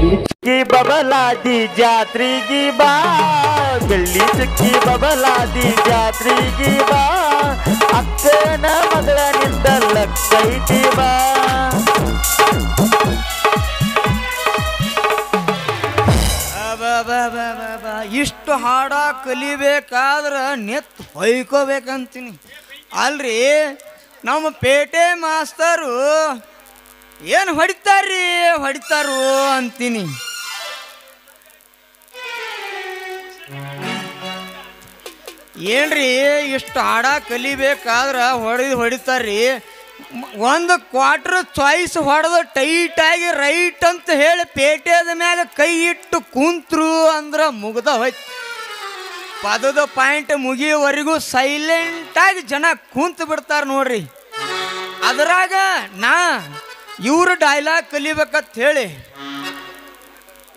ಚುಕ್ಕಿ ಬಬಲಾದಿ ಜಾತ್ರೆಗೆ ಬಾ ಬೆಳ್ಳಿ ಚುಕ್ಕಿ ಬಬಲಾದಿ ಜಾತ್ರೆಗೆ ಬಾ ಅಕ್ಕನ ಮಗಳ ನಿಂದ ಲಕ್ಕೈತಿ ಬಾ ಇಷ್ಟು ಹಾಡ ಕಲಿಬೇಕಾದ್ರೆ ನೆತ್ ಹೊಯ್ಕೋಬೇಕಂತೀನಿ ಅಲ್ರಿ ನಮ್ಮ ಪೇಟೆ ಮಾಸ್ತರು ಏನು ಹೊಡಿತಾರು ಅಂತೀನಿ ಏನ್ರಿ ಇಷ್ಟು ಹಾಡ ಕಲಿಬೇಕಾದ್ರೆ ಹೊಡಿತಾರ್ರಿ ಒಂದು ಕ್ವಾರ್ಟರ್ ಚಾಯ್ಸ್ ಹೊಡೆದು ಟೈಟಾಗಿ ರೈಟ್ ಅಂತ ಹೇಳಿ ಪೇಟೆದ ಮ್ಯಾಗ ಕೈ ಇಟ್ಟು ಕುಂತ್ರು ಅಂದ್ರೆ ಮುಗ್ದ ಹೋಯ್ತು ಪದದ ಪಾಯಿಂಟ್ ಮುಗಿಯೋವರೆಗೂ ಸೈಲೆಂಟಾಗಿ ಜನ ಕುಂತು ಬಿಡ್ತಾರೆ ನೋಡ್ರಿ ಅದರಾಗ ಇವರು ಡೈಲಾಗ್ ಕಲಿಬೇಕಂತ ಹೇಳಿ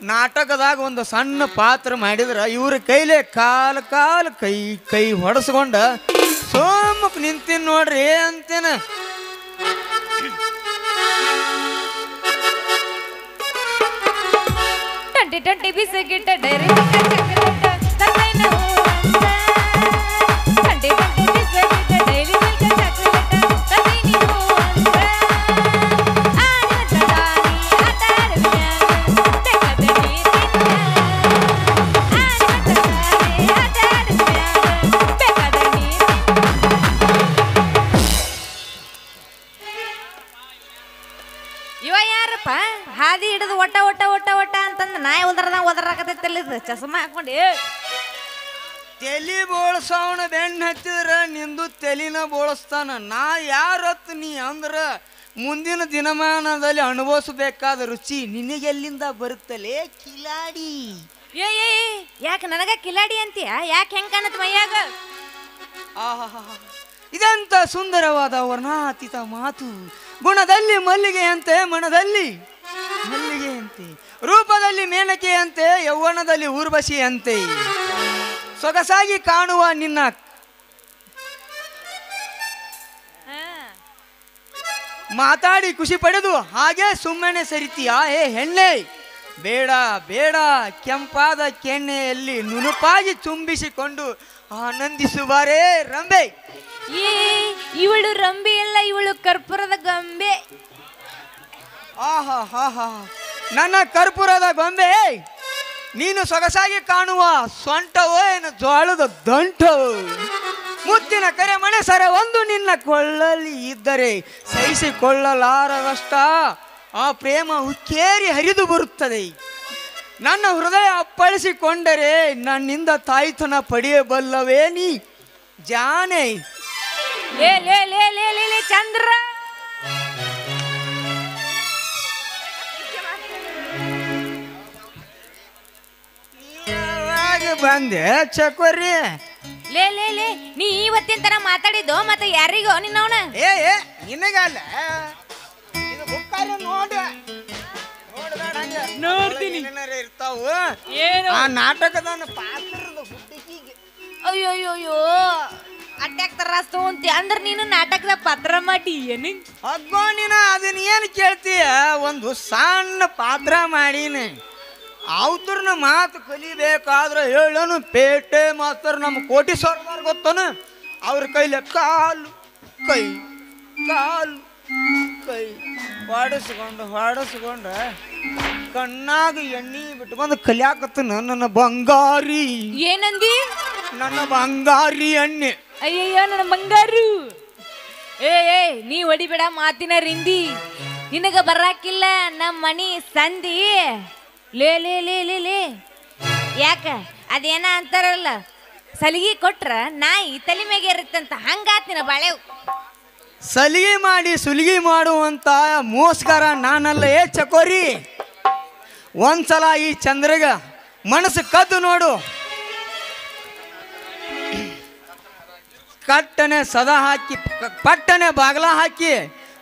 ನಾಟಕದಾಗ ಒಂದು ಸಣ್ಣ ಪಾತ್ರ ಮಾಡಿದ್ರೆ ಇವ್ರ ಕೈಲೇ ಕಾಲು ಕೈ ಹೊಡೆಸ್ಕೊಂಡ ಸೋಮಕ್ ನಿಂತೀನಿ ನೋಡ್ರಿ ಅಂತೇನ ಟ್ವೆಂಟಿ ಬಿಸ್ಕೆಟ್ ಡೈರಿ ಇವ ಯಾರಪ್ಪ ಹಾದಿ ಹಿಡಿದು ಒಟ್ಟ ಅಂತಂದ ನಾಯಿ ಒದರಾಕತೈತಲ್ಲ ಚಸ್ಮಾ ಹಾಕೊಂಡು ತಲಿ ಬೋಳ್ಸವನ ಬೆಣ್ಣ ಹಚ್ಚಿದ್ರ ನಿಂದು ತಲಿನ ಬೋಳಿಸ್ತಾನ ನಾ ಯಾರತ್ ನೀ ಅಂದ್ರ ಮುಂದಿನ ದಿನಮಾನದಲ್ಲಿ ಅನುಭವಿಸಬೇಕಾದ ರುಚಿ ನಿನಗೆಲ್ಲಿಂದ ಬರುತ್ತಲೇ ಕಿಲಾಡಿ ಯಾಕೆ ನನಗ ಕಿಲಾಡಿ ಅಂತೀಯ ಯಾಕೆ ಹೆಂಗ್ ಕಾಣತ್ ಮೈಯಾಗ ಇದಂತ ಸುಂದರವಾದ ವರ್ಣಾತೀತ ಮಾತು ಗುಣದಲ್ಲಿ ಮಲ್ಲಿಗೆ ಅಂತೆ ಮನದಲ್ಲಿ ಮಲ್ಲಿಗೆ ಅಂತೆ ರೂಪದಲ್ಲಿ ಮೇನಕೆ ಅಂತೆ ಯೌವನದಲ್ಲಿ ಊರ್ವಶಿ ಅಂತೆ ಸೊಗಸಾಗಿ ಕಾಣುವ ನಿನ್ನ ಮಾತಾಡಿ ಖುಷಿ ಪಡೆದು ಹಾಗೆ ಸುಮ್ಮನೆ ಸರಿತೀಯಾ ಹೆಣ್ಣೆ ಬೇಡ ಬೇಡ ಕೆಂಪಾದ ಕೆನ್ನೆಯಲ್ಲಿ ನುಣುಪಾಗಿ ಚುಂಬಿಸಿಕೊಂಡು ಆನಂದಿಸುವಾರೇ ರಂಬೆ ಇವಳು ರಂಬೆ ಅಲ್ಲ ಇವಳು ಕರ್ಪೂರದ ಗೊಂಬೆ ನನ್ನ ಕರ್ಪೂರದ ಗೊಂಬೆ ನೀನು ಸೊಗಸಾಗಿ ಕಾಣುವ ಸೊಂಟವೋ ಏನು ಜೋಳದ ದಂಟವೋ ಮುತ್ತಿನ ಕರೆ ಮಣಸರ ಒಂದು ನಿನ್ನ ಕೊಳ್ಳಲಿ ಇದ್ದರೆ ಸಹಿಸಿಕೊಳ್ಳಲಾರದಷ್ಟ ಆ ಪ್ರೇಮ ಹುಕ್ಕೇರಿ ಹರಿದು ಬರುತ್ತದೆ ನನ್ನ ಹೃದಯ ಅಪ್ಪಳಿಸಿಕೊಂಡರೆ ನನ್ನಿಂದ ತಾಯ್ತನ ಪಡೆಯಬಲ್ಲವೇ ನೀ ಜಾನೆ ಚಂದ್ರ ಬಂದೆ ಚಕೋರಿ ಲೇ ನೀ ಇವತ್ತಿನ ತರ ಮಾತಾಡಿದ್ದು ಮತ್ತೆ ಯಾರಿಗೋ ನಿನ್ನವನ ನಿನಗಲ್ಲ ನೋಡ್ತೀನಿ ಇರ್ತಾವು ಆ ನಾಟಕದ ಪಾತ್ರದ ಹುಡುಗಿಗೆ ಅಯ್ಯೋಯ್ಯೋ ಅಟ್ಯಾಕ್ ತರಾಸ್ತು ಅಂತ ಅಂದ್ರ ನೀನು ನಾಟಕದ ಪಾತ್ರ ಮಾಡಿ ಏನು ಅಗ್ಗೋ ನೀನು ಅದನ್ನ ಏನು ಕೇಳ್ತೀಯ ಒಂದು ಸಣ್ಣ ಪಾತ್ರ ಮಾಡೀನಿ ಅವ್ರನ್ನ ಮಾತು ಕಲಿಬೇಕಾದ್ರೆ ಹೇಳೋನು ಪೇಟೆ ಮಾಸ್ತರ್ ನಮ್ಮ ಕೋಟಿ ಸರ್ದಾರ್ ಗೊತ್ತನು ಅವ್ರ ಕೈಲಿ ಕಾಲು ಕೈ ಹೊಡೆಸ್ಕೊಂಡು ಕಣ್ಣಾಗ ಎಣ್ಣಿ ಬಿಟ್ಕೊಂಡು ಕಲಿಯಾಕತ್ತನ ನನ್ನ ಬಂಗಾರಿ ಏನಂದಿ ನನ್ನ ಬಂಗಾರಿ ಎಣ್ಣೆ ಅಯ್ಯಯ್ಯೋ ನನ್ನ ಬಂಗಾರು ನೀ ಹೊಡಿಬೇಡ ಮಾತಿನ ರಿಂದಿ ನಿನಗ ಬರಾಕಿಲ್ಲ ನಮ್ಮ ಮನಿ ಸಂದಿ ಲೇ ಯಾಕ ಅದೇನ ಅಂತಾರಲ್ಲ ಸಲಿಗೆ ಕೊಟ್ರ ನಾಯಿ ತಲೆ ಮ್ಯಾಗೆ ಇರುತ್ತಂತ ಹಂಗಾತಿನ ಬಾಳೆ ಸಲಿಗೆ ಮಾಡಿ ಸುಲಿಗೆ ಮಾಡುವಂತ ಮೋಸ್ಕರ ನಾನಲ್ಲ ಚಕೋರಿ ಒಂದ್ಸಲ ಈ ಚಂದ್ರಗ ಮನಸ್ಸು ಕದ್ದು ನೋಡು ಕಟ್ಟನೆ ಸದಾ ಹಾಕಿ ಪಟ್ಟನೆ ಬಾಗ್ಲ ಹಾಕಿ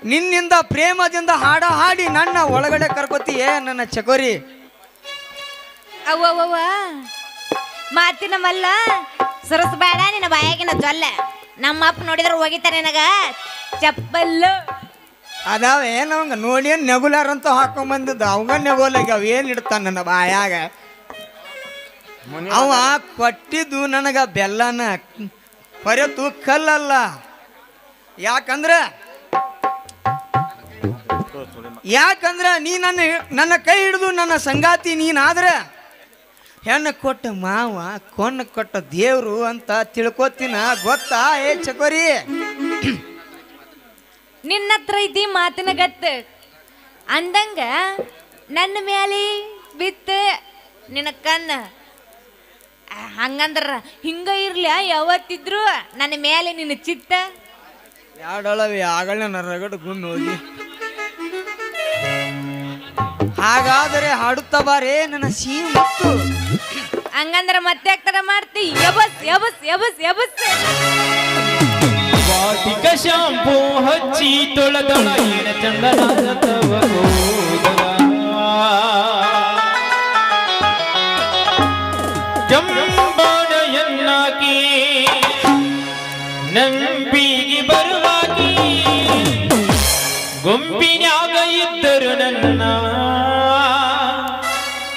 ನಿನ್ನಿಂದ ಪ್ರೇಮದಿಂದ ಹಾಡ ಹಾಡಿ ನನ್ನ ಒಳಗಡೆ ಕರ್ಕೋತೀಯೇ ನನ್ನ ಚಕೋರಿ ಅವ್ವ ಮಾತಿನ ಮಲ್ಲ ಸುರಸ್ಬೇಡ ನಿನ್ನ ಬಾಯಾಗಿನ ಜೊಲ್ಲ ನಮ್ಮ ಅಪ್ಪ ನೋಡಿದ್ರೆ ಹೋಗಿತಾರೆ ನನಗ ಚಪ್ಪಲ್ಲು ಅದಾವೆ ನಮ್ಗೆ ನೋಡಿ ನೆಗುಲಾರಂತ ಹಾಕೊಂಡ್ ಬಂದಿದ್ದ ಅವಾಗ ನೆಗೋಲಾಗ ಏನ್ ಇಡ್ತಾನ ನನ್ನ ಬಾಯಾಗ ಅವ ಕೊಟ್ಟಿದ್ದು ನನಗ ಬೆಲ್ಲನ ಹೊರತು ಕಲ್ಲಲ್ಲ. ಯಾಕಂದ್ರ ನೀ ನನ್ನ ಕೈ ಹಿಡಿದು ನನ್ನ ಸಂಗಾತಿ ನೀನಾದ್ರೆ ಹೆಣ್ಣು ಕೊಟ್ಟ ಮಾವ ಕೊಣ್ಣ ಕೊಟ್ಟ ದೇವ್ರು ಅಂತ ತಿಳ್ಕೊತೀನ ಗೊತ್ತಾ ಏ ಚಕೋರಿ? ನಿನ್ನ ಹತ್ರ ಐತಿ ಮಾತಿನ ಗತ್ತ ಅಂದಂಗ ನನ್ನ ಮ್ಯಾಲೆ ಬಿತ್ತ ನಿನ್ನ ಕಣ್ಣ ಹಂಗಂದ್ರ ಹಿಂಗ ಇರ್ಲ ಯಾವತ್ತಿದ್ರು ನನ್ನ ಮೇಲೆ ನಿನ್ನ ಚಿತ್ತ ಯಾಡಳವಿ ಆಗಳ ರಗಡ ಗುಂಡು ಹೋಗಿ. ಹಾಗಾದರೆ ಹಾಡುತ್ತಾ ಬಾರೇ ನನ್ನ ಸಿಹಿ ಮುತ್ತು. ಹಂಗಂದ್ರ ಮತ್ತೆ ತರ ಮಾಡ್ತಿ ಎಬಸ್ ಎಬಸ್ ಎಬಸ್ ಎಬಸ್. ವಾಟಿಕ ಶಾಂಪೂ ಹಚ್ಚಿ ತೊಳೆದಳ ಏನ ಚಂದನಾದ ತವ ಕೂದಲ. ಜಂಬಾನ ಎನ್ನಾಕಿ ನಂಬಿಗೆ ಬರುವಾಗಿ ಗುಂಪಿನ್ಯಾಗ ಇದ್ದರು ನನ್ನ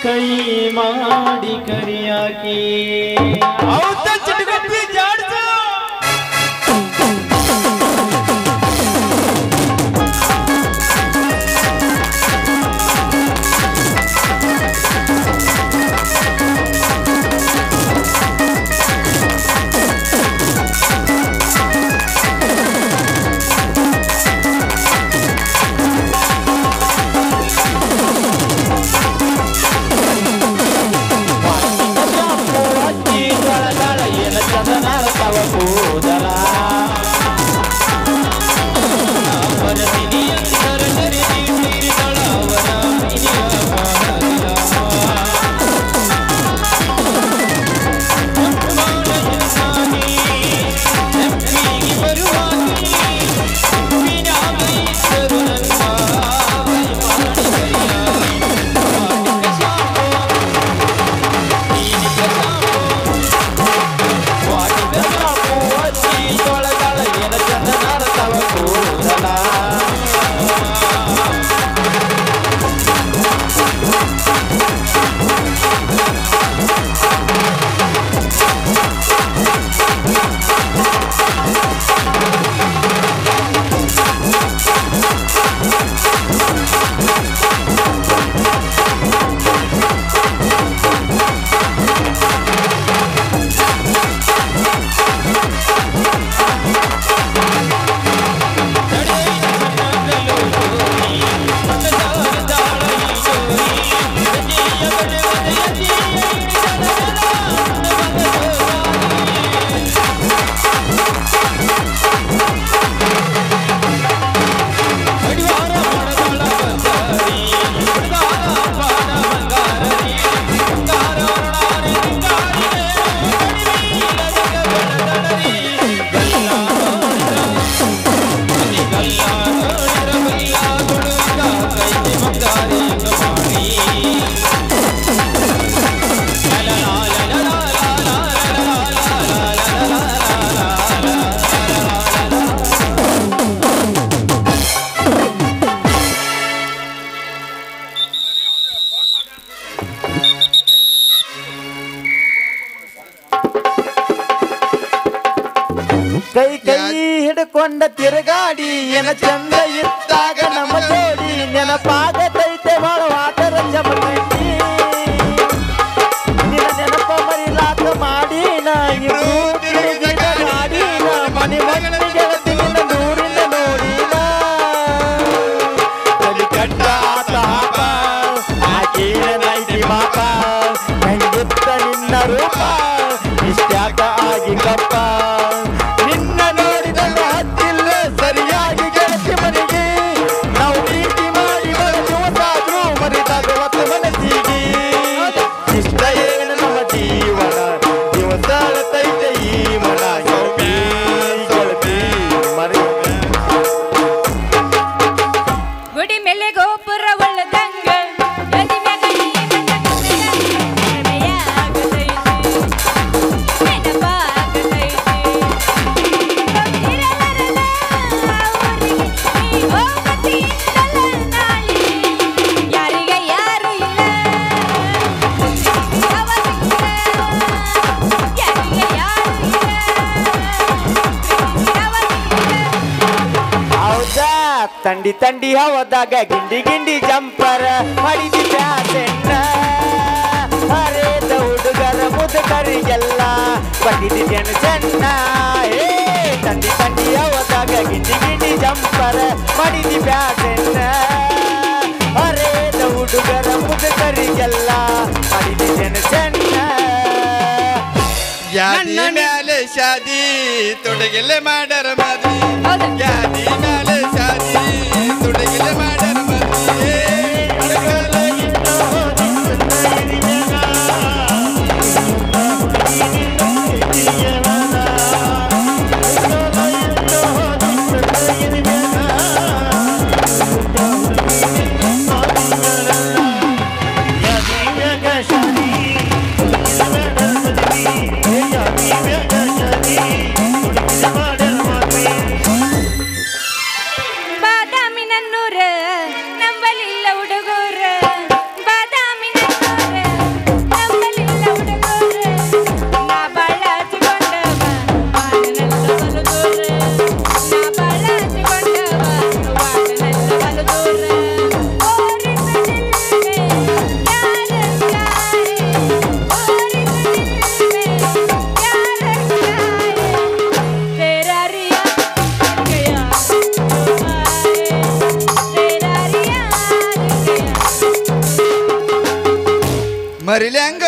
ಕೈ ಮಾಡಿ ಕರಿಯಾಕಿ. ಔತ ಚಿಟಗಪ್ಪಿ ಜಾಡ್ಸು ಕೈ ಕೈ ಹಿಡ್ಕೊಂಡ ತಿರುಗಾಡಿ ಏನ ಚಂದ ಇತ್ತಾಗ ನಮ್ಮ ಜೋಡಿ ನೆನಪಾಗತೈತೆ ಬಾಳ ವಾಟರ ಜಮಕಿ ನಿನ್ನ ನೆನಪ ಮರಿಲಾಕ ಮಾಡಿನ ಇಬ್ರು ತಿಳಿದಿನ ಮಾಡಿನ ಮನೆ ಮಣ್ಣಿಗೆ ನಿನ್ನ ದೂರಿನ ನೋಡಿನ ತಲೆ ಕಟ್ಟ ತಾಪ ಆಕೀನ ನೈಟಿ ಮಾಪ ಹೆಂಗಿತ್ತ ನಿನ್ನ ರೂಪ ಇಷ್ಟ್ಯಾಕ ಆಗಿ ಕಪ್ಪ ಮನಸ್ಸಿ ತಂಡಿ ತಂಡಿ ಹವದಾಗ ಗಿಂಡಿ ಗಿಂಡಿ ಜಂಪರ ಮಾಡಿದಿ ಪ್ಯಾಸೆನ್ನ ಹರೇದ ಹುಡುಗರ ಮುದುಕರಿಗೆಲ್ಲ ಬಡಿದಿ ಚೆನ್ನ ಏ ತಂಡಿ ತಂಡಿ ಹವದಾಗ ಗಿಂಡಿ ಗಿಂಡಿ ಜಂಪರ ಮಾಡಿದಿ ಪ್ಯಾಸೆನ್ನ ಹರೇದ ಹುಡುಗರ ಮುದುಕರಿಗೆಲ್ಲ ಮಾಡಿದಿ ಚೆನ್ನ ಯಾದಿ ಮ್ಯಾಲೆ ಶಾದಿ ತೊಡಗಿಲೆ ಮಾಡರ ಮದ್ವಿ ಯಾದಿ ಮ್ಯಾಲೆ ಶಾದಿ ತೊಡಗಿಲೆ ಮಾಡರ ಮದ್ವಿ ಮರಿಲ್ಯಾಂಗ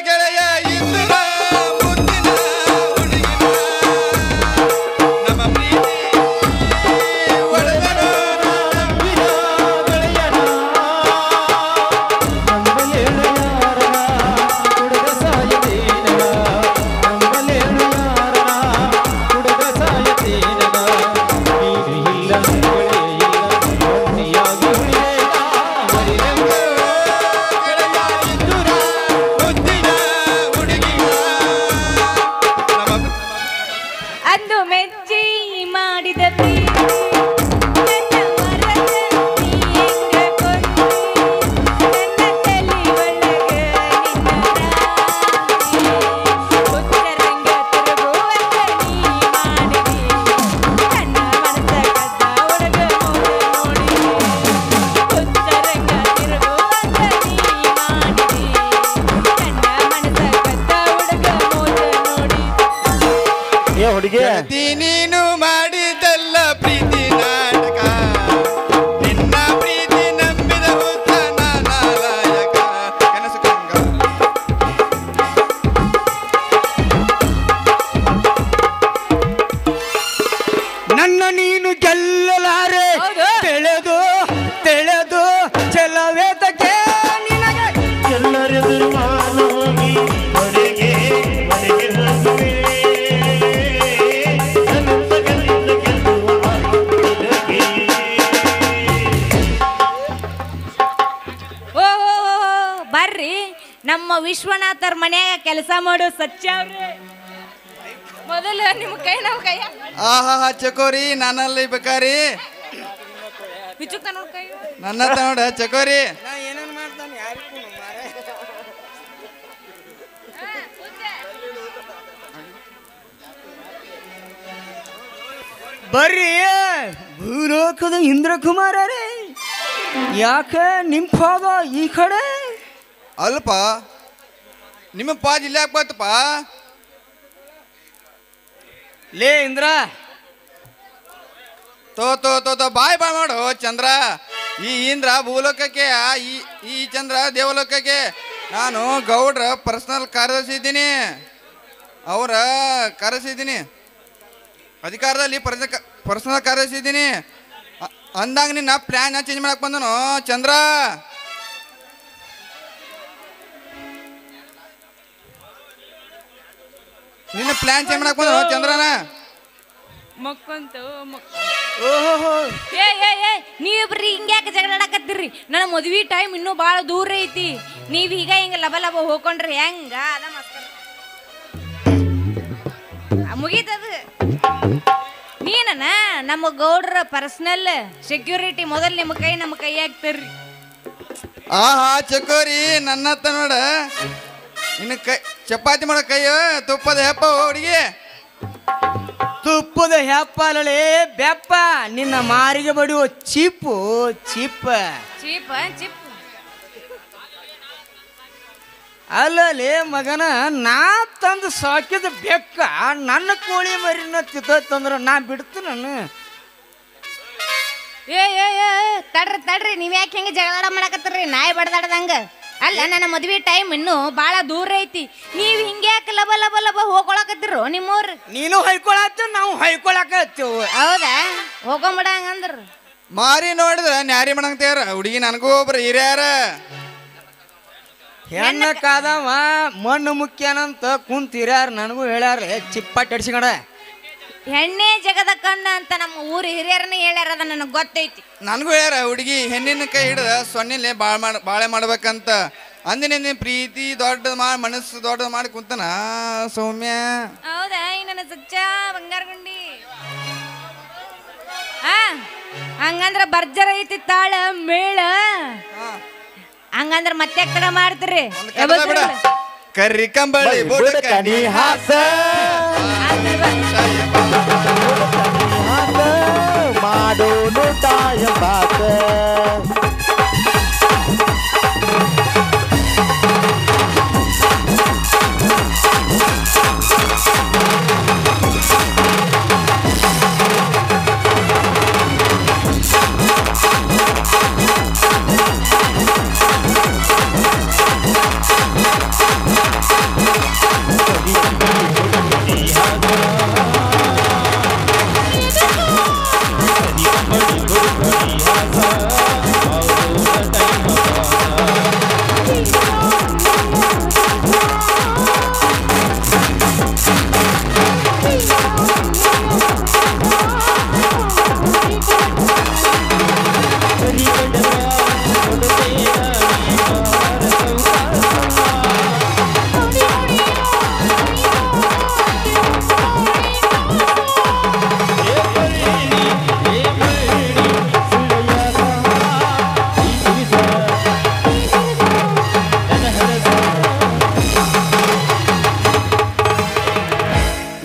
ಗೆಳೆಯ ಇಂದ್ರ ಮುತ್ತಿನ ಹುಡುಗಿನ ನಮ್ಮ ಪ್ರೀತಿ ಒಡೆದನು ನಂಬಿದ ಗೆಳೆಯನ ನಂಬಲೇಳು ಯಾರನ ಹುಡುಗ ಸಾಯತೇನನ ನಂಬಲೇಳು ಯಾರನ ಹುಡುಗ ಸಾಯತೇನನ ನೀನು ಇಲ್ಲ ಗೆಳೆಯಿಲ್ಲ ಒಂಟಿಯಾಗಿ ಉಳಿದೇನ ಮರಿಲಂಗ ಅಂದು ಮೆಚ್ಚಿ ಮಾಡಿದ ಹುಡುಗಿ ನೀನು ಮಾಡಿದಲ್ಲ ಪ್ರೀತಿ ನಾಟಕ ನಿನ್ನ ಪ್ರೀತಿ ನಂಬಿದ ಹುತ್ತ ನಾಲಾಯಕ ಕನಸು ಕಂಗ ನನ್ನ ನೀನು ಗೆಲ್ಲಲಾರೆ ತೆಳೆದು ತೆಳೆದು ಚೆಲವೇತಕ್ಕೆ ನಿನಗೆ ಎಲ್ಲರೆದುರು ಮಾನೋಗಿ ಮನೆಗೆ ಮನೆಗೆ ಹೋಗುವೆ ಬರ್ರಿ ನಮ್ಮ ವಿಶ್ವನಾಥರ ಮನ್ಯಾಗ ಕೆಲಸ ಮಾಡೋ ಸಚ್ಚ ಅವ್ರಿ ಮೊದಲು ನಿಮ್ಮ ಕೈ ನಾವು ಕೈ ಆಹಾ ಚಕೋರಿ ನಾನಲ್ಲಿ ಬೇಕಾರಿ ಬಿಚ್ಚುಕ ನೋಡ್ ಕೈ ನನ್ನ ನೋಡ ಚಕೋರಿ ನಾ ಏನೇನು ಮಾಡ್ತಾನೆ ಯಾರಿಗೂ ಮಾರೇ ಬರ್ರಿ ಭೂಲೋಕದ ಇಂದ್ರಕುಮಾರರೇ ಯಾಕೆ ನಿಂಪಾದ ಈ ಕಡೆ ಅಲ್ಪ ನಿಮ್ಮ ಪಾಜ್ ಇಲ್ಲ ಯಾಕೆ ಬತ್ತಪ್ಪ ಲೇ ಇಂದ್ರ ತೋ ಬಾಯ್ ಮಾಡು ಚಂದ್ರ ಈ ಇಂದ್ರ ಭೂಲೋಕಕ್ಕೆ ಈ ಚಂದ್ರ ದೇವಲೋಕಕ್ಕೆ ನಾನು ಗೌಡ್ರ ಪರ್ಸನಲ್ ಕಾರ್ಯದರ್ಶಿ ಇದ್ದೀನಿ ಅವರ ಕರೆಸಿದ್ದೀನಿ ಅಧಿಕಾರದಲ್ಲಿ ಪರ್ಸನಲ್ ಕಾರ್ಯದರ್ಶಿ ಇದ್ದೀನಿ ಅಂದಾಗ ನಿನ್ನ ಪ್ಲ್ಯಾನ್ ಚೇಂಜ್ ಮಾಡಕ್ಕೆ ಬಂದನು ಚಂದ್ರ ನಿನ್ನ ಪ್ಲ್ಯಾನ್ ಚೇಂಜ್ ಮಾಡಕ್ಕೆ ಬಂದನು ಚಂದ್ರನ ಮಕ್ಕಂತು ಓಹೋ ನೀವಿಬ್ರಿ ಹಿಂಗ್ಯಾಕೆ ಜಗಳಾಡಕತ್ತೀರಿ ನನ್ನ ಮದ್ವಿ ಟೈಮ್ ಇನ್ನೂ ಭಾಳ ದೂರ ಐತಿ ನೀವ್ ಈಗ ಹಿಂಗ ಲಬ ಲಬ ಹೋಗ್ಕೊಂಡ್ರಿ ಹೆಂಗ ಅದ ಮುಗೀತದ ನೀನ ನಮ್ಮ ಗೌಡ್ರ ಪರ್ಸನಲ್ ಸೆಕ್ಯೂರಿಟಿ ಮೊದಲು ನಮ್ಮ ಕೈ ಹಾಕ್ತಾರ್ರಿ ಆಹಾ ಚಕೋರಿ ನನ್ನ ಹತ್ತ ನೋಡ ಇನ್ನು ಕೈ ಚಪಾತಿ ಮಾಡೋ ಕೈ ತುಪ್ಪದ ಹೆಪ್ಪ ಹುಡುಗಿ ತುಪ್ಪದ ಹೆಪ್ಪಲೇ ಬೆಪ್ಪ ನಿನ್ನ ಮಾರಿಗೆ ಬಡಿಯುವ ಚಿಪ್ಪು ಚಿಪ್ಪ ಚೀಪ ಚಿಪ್ ಅಲ್ಲಲೇ ಮಗನ ನಾ ತಂದು ಸಾಕಿದ ಬೆಕ್ಕ ನನ್ನ ಕೋಳಿ ಮರಿನ ತಿತ್ತಂದ್ರ ನಾ ಬಿಡ್ತು ನಾನು ಏ ಏ ಏ ತಡ್ರಿ ತಡ್ರಿ ನೀವ್ ಯಾಕೆ ಹೆಂಗ ಜಗಳ ಮಾಡಕತ್ತೀರಿ ನಾಯಿ ಬಡ್ದಾಡ್ದಂಗ ಅಲ್ಲ ನನ್ನ ಮದ್ವಿ ಟೈಮ್ ಇನ್ನು ಬಾಳ ದೂರ ಐತಿ ನೀವ್ ಹಿಂಗ್ಯಾಕ ಲಬ ಲಬ ಲಬ ಹೋಗ್ಕೊಳಕತ್ತಿರೋ ನಿಮ್ಮವ್ರ ನೀನು ಹೊಯ್ಕೊಳತ್ತ ನಾವು ಹೊಯ್ಕೊಳಕತ್ತೀವಿ ಹೌದಾ ಹೋಗೊಂಬಿಡ ಹಂಗಂದ್ರ ಮಾರಿ ನೋಡಿದ್ರ ನ್ಯಾರಿ ಮಾಡಂಗ್ತಾರ ಹುಡುಗಿ ನನಗೂ ಒಬ್ರು ಹಿರಿಯಾರ ಹೆಣ್ಣ ಕಾದವ ಮಣ್ಣು ಮುಖ್ಯನಂತ ಕುಂತಿರ್ಯಾರ ನನಗೂ ಹೇಳ್ಯಾರ ಚಿಪ್ಪಾಟ್ ಅಡ್ಸಿಕಡ ಹೆಣ್ಣೆ ಜಗದ ಕಣ್ಣ ಅಂತ ನಮ್ಮ ಊರು ಹಿರಿಯರನ್ನ ಹೇಳ್ಯಾರ ಅದ ನನಗೆ ಗೊತ್ತೈತಿ ನನಗೂ ಹೇಳ್ಯಾರ ಹುಡುಗಿ ಹೆಣ್ಣಿನ ಕೈ ಹಿಡ್ದ ಸೊನ್ನೆಲೆ ಬಾಳೆ ಮಾಡ್ಬೇಕಂತ ಅಂದಿನ ಪ್ರೀತಿ ದೊಡ್ಡ ಮಾಡಿ ಮನಸ್ಸು ದೊಡ್ಡದು ಮಾಡಿ ಕುಂತನ ಸೌಮ್ಯ. ಹೌದಾ ಈ ನನ್ನ ಸಚ್ಚ ಬಂಗಾರ ಗುಂಡಿ ಆ ಹಂಗಂದ್ರ ಬರ್ಜರ ಐತಿ ತಾಳ ಮೇಳ ಹಂಗಂದ್ರ ಮತ್ತೆ ಕಡೆ ಮಾಡ್ತೀರಿ ಕರ್ರಿ ಕಂಬಳಿ ಕನಿ ಹಾಸ ಮಾಡೋನು ತಾಯ ಬಾಕ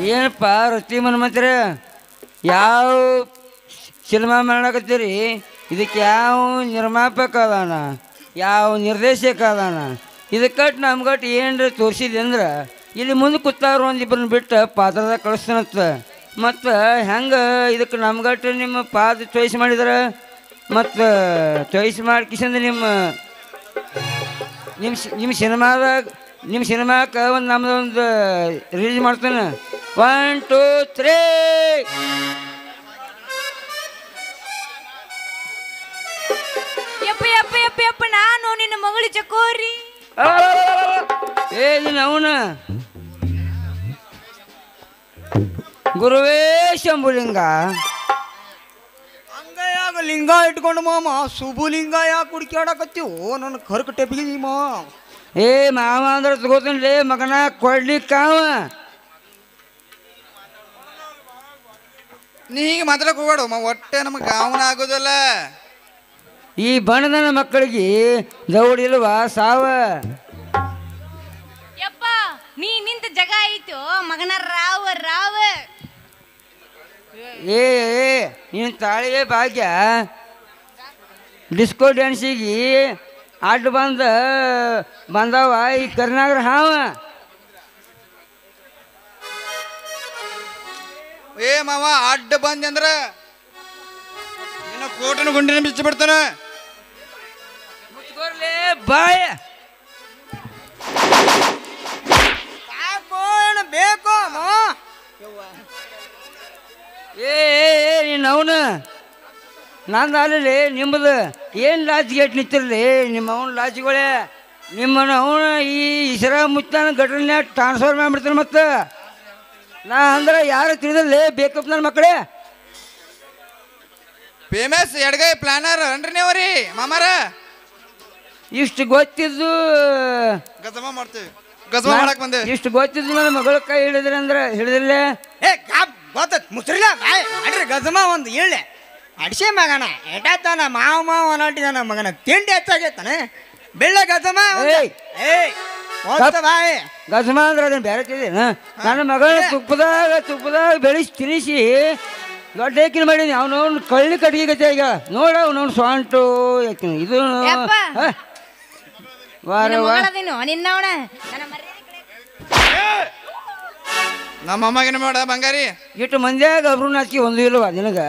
ಏನಪ್ಪ ವೃತ್ತಿ ಮನ್ಮಂತ್ರ ಯಾವ ಸಿನಿಮಾ ಮಾಡಕತ್ತೀರಿ ಇದಕ್ಕೆ ಯಾವ ನಿರ್ಮಾಪಕ ಅದಾನ ಯಾವ ನಿರ್ದೇಶಕ ಅದಾನ ಇದಕ್ಕಟ್ಟು ನಮ್ಗಟ್ಟು ಏನ್ರ ತೋರಿಸಿದೆ ಅಂದ್ರೆ ಇಲ್ಲಿ ಮುಂದೆ ಕೂತಾರು ಒಂದಿಬ್ಬರನ್ನ ಬಿಟ್ಟು ಪಾತ್ರದ ಕಳಿಸ್ತಾನತ್ತ ಮತ್ತು ಹೆಂಗೆ ಇದಕ್ಕೆ ನಮ್ಗಟ್ಟು ನಿಮ್ಮ ಪಾದ ಚಾಯ್ಸ್ ಮಾಡಿದ್ರೆ ಮತ್ತು ಚಾಯ್ಸ್ ಮಾಡ್ಕಿಸಂದ್ರೆ ನಿಮ್ಮ ಸಿನಿಮಾಕ್ಕೆ ಒಂದು ನಮ್ಮದೊಂದು ರಿಲೀಸ್ ಮಾಡ್ತಾನೆ 1 2 3 ಯಪ್ಪ ಯಪ್ಪ ಯಪ್ಪ ಯಪ್ಪ ನಾನು ನಿನ್ನ ಮಗಳು ಚಕೋರಿ ಏ ನೀನು ಅವನ ಗುರುವೇ ಶಂಭುಲಿಂಗ ಹಂಗಾಗ ಲಿಂಗ ಇಟ್ಕೊಂಡು ಮಾಮ ಸುಬುಲಿಂಗ ಯಾಕೆ ಹುಡುಕ್ಯಾಡಕತ್ತೀವೋ ನನ್ನ ಕರ್ಕ ಟೆಪಿಗೆ ಮಾ ಏ ಮಾವ ಅಂದ್ರೆ ತಗೋತೀನಿ ಮಗನ ಕೊಡ್ಲಿಕ್ಕಾವ ನೀ ಹೀಗೆ ಮಾತಾಡಕ್ ಹೋಗ್ಬೇಡು ಒಟ್ಟೆ ನಮಗೆ ಗಾವನ ಆಗೋದಲ್ಲ. ಈ ಬಣ್ಣದ ಮಕ್ಕಳಿಗೆ ದೌಡಿಲ್ವಾ ಸಾವ ಯಪ್ಪ ನೀ ನಿಂತ ಜಗ ಐತು ಮಗನ ರಾವ ರಾವ ಏ ನೀನು ತಾಳಿಯೇ ಭಾಗ್ಯ ಡಿಸ್ಕೋ ಡ್ಯಾನ್ಸಿಗೆ ಅಡ್ಡ ಬಂದವ ಈ ಕರ್ನಾಗರ ಹಾವ ಏ ಮಾವ ಅಡ್ಡ ಬಂದಿ ಅಂದ್ರ ಕೋಟನ ಗುಂಡಿನ ಬಿಚ್ಚಿ ಬಿಡ್ತಾನ ಬಾಯ ಬೇಕು ಏ ನೀನು ಅವನು ನಂದು ಅಲ್ಲಿ ನಿಮ್ಮದು ಏನು ಲಾಜಿಗೇಟ್ ನಿಂತಿರಲಿ ನಿಮ್ಮ ಅವನ ಲಾಜಿಗಳೇ ನಿಮ್ಮನ್ನು ಅವನು ಈ ಇಸರ ಮುಚ್ಚಾನ ಗಟ್ರನ್ನ ಟ್ರಾನ್ಸ್ಫರ್ ಮಾಡಿಬಿಡ್ತಾನೆ ಮತ್ತು ನಾ ಅಂದ್ರೆ ಯಾರು ತಿಳಿದಲ್ಲಿ ಬೇಕಪ್ಪ ನನ್ನ ಮಕ್ಕಳೇ ಫೇಮಸ್ ಎಡಗೈ ಪ್ಲಾನರ್ ಅನ್ರಿ ನೀವ್ರಿ ಮಾಮಾರ ಇಷ್ಟು ಗೊತ್ತಿದ್ದು ಗಜಮ ಮಾಡ್ತೀವಿ ಗಜಮ ಮಾಡಕ್ ಬಂದೆ ಇಷ್ಟು ಗೊತ್ತಿದ್ದು ನನ್ನ ಮಗಳ ಕೈ ಹಿಡಿದ್ರಿ ಅಂದ್ರೆ ಹಿಡಿದಿಲ್ಲ ಏ ಗೊತ್ತ ಮುಸ್ರಿಲ್ಲ ಅಡ್ರಿ ಗಜಮ ಒಂದು ಹೇಳಿ ಅಡಿಸೆ ಮಗನ ಎಟಾತಾನ ಮಾವ ಮಾವ ಅನಾಟಿದಾನ ಮಗನ ತಿಂಡಿ ಹೆಚ್ಚಾಗೈತಾನೆ ಬೆಳ್ಳ ಗಜಮ ಏಯ್. ಏಯ್ ಬಾಯಿ ಗಜಮ ಅಂದ್ರೆ ಅದನ್ನ ಬೇರೆ ತಿಂದೇನ ನನ್ನ ಮಗಳ ತುಪ್ಪದಾಗ ಬೆಳೆಸಿ ತಿನ್ನಿಸಿ ದೊಡ್ಡ ಏಕಿನ ಮಾಡೀನಿ ಅವನವ್ನು ಕಳ್ಳಿ ಕಟ್ಟಿಗೆ ಗತಿ ಈಗ ನೋಡ ಅವನವ್ನು ಸ್ವಂಟು ಯಾಕಿನ ಇದು ಯಪ್ಪ. ಹಾ. ವಾರ ನಿನ್ನ ವಾರ ಮಗಳದೇನು ನಿನ್ನವನ ನನ್ನ ಮರ್ಯಾದೆ ಕಡೆ ನಮ್ಮ ಅಮ್ಮಗಿನ ನೋಡ ಬಂಗಾರಿ ಇಟ್ಟು ಮಂದ್ಯಾಗ ಒಬ್ರು ನಾಚಿಕೆ ಒಂದು ಇಲ್ವಾ ನಿನಗ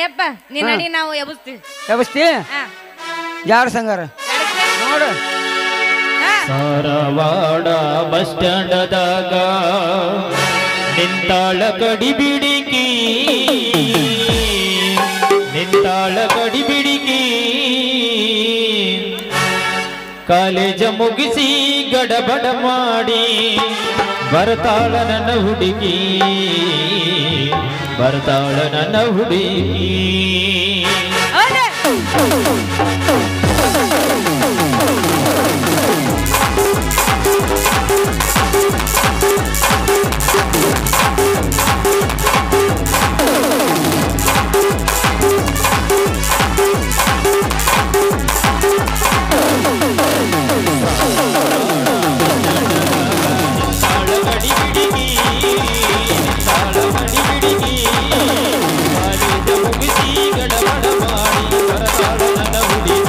ಯಪ್ಪ ನಿನ್ನ ಅಡಿ ನಾವು ಎಬ್ಸ್ತೀವಿ ವ್ಯವಸ್ಥೆ ಹಾ. ಜಾಡ ಸಂಗಾರ ನೋಡ ಹಾ. ಧಾರವಾಡ ಬಸ್ ಸ್ಟ್ಯಾಂಡದಾಗ ನಿಂತಾಳ ಗಡಿಬಿಡಿಕಿ ಕಾಲೇಜ ಮುಗಿಸಿ ಗಡಬಡ ಮಾಡಿ ಬರ್ತಾಳ ನನ್ನ ಹುಡುಗಿ ಹೌದು. ಗಡಬಡ ಮಾಡಿ ಬರ್ತಾಳ ನನ್ನ ಹುಡುಗಿ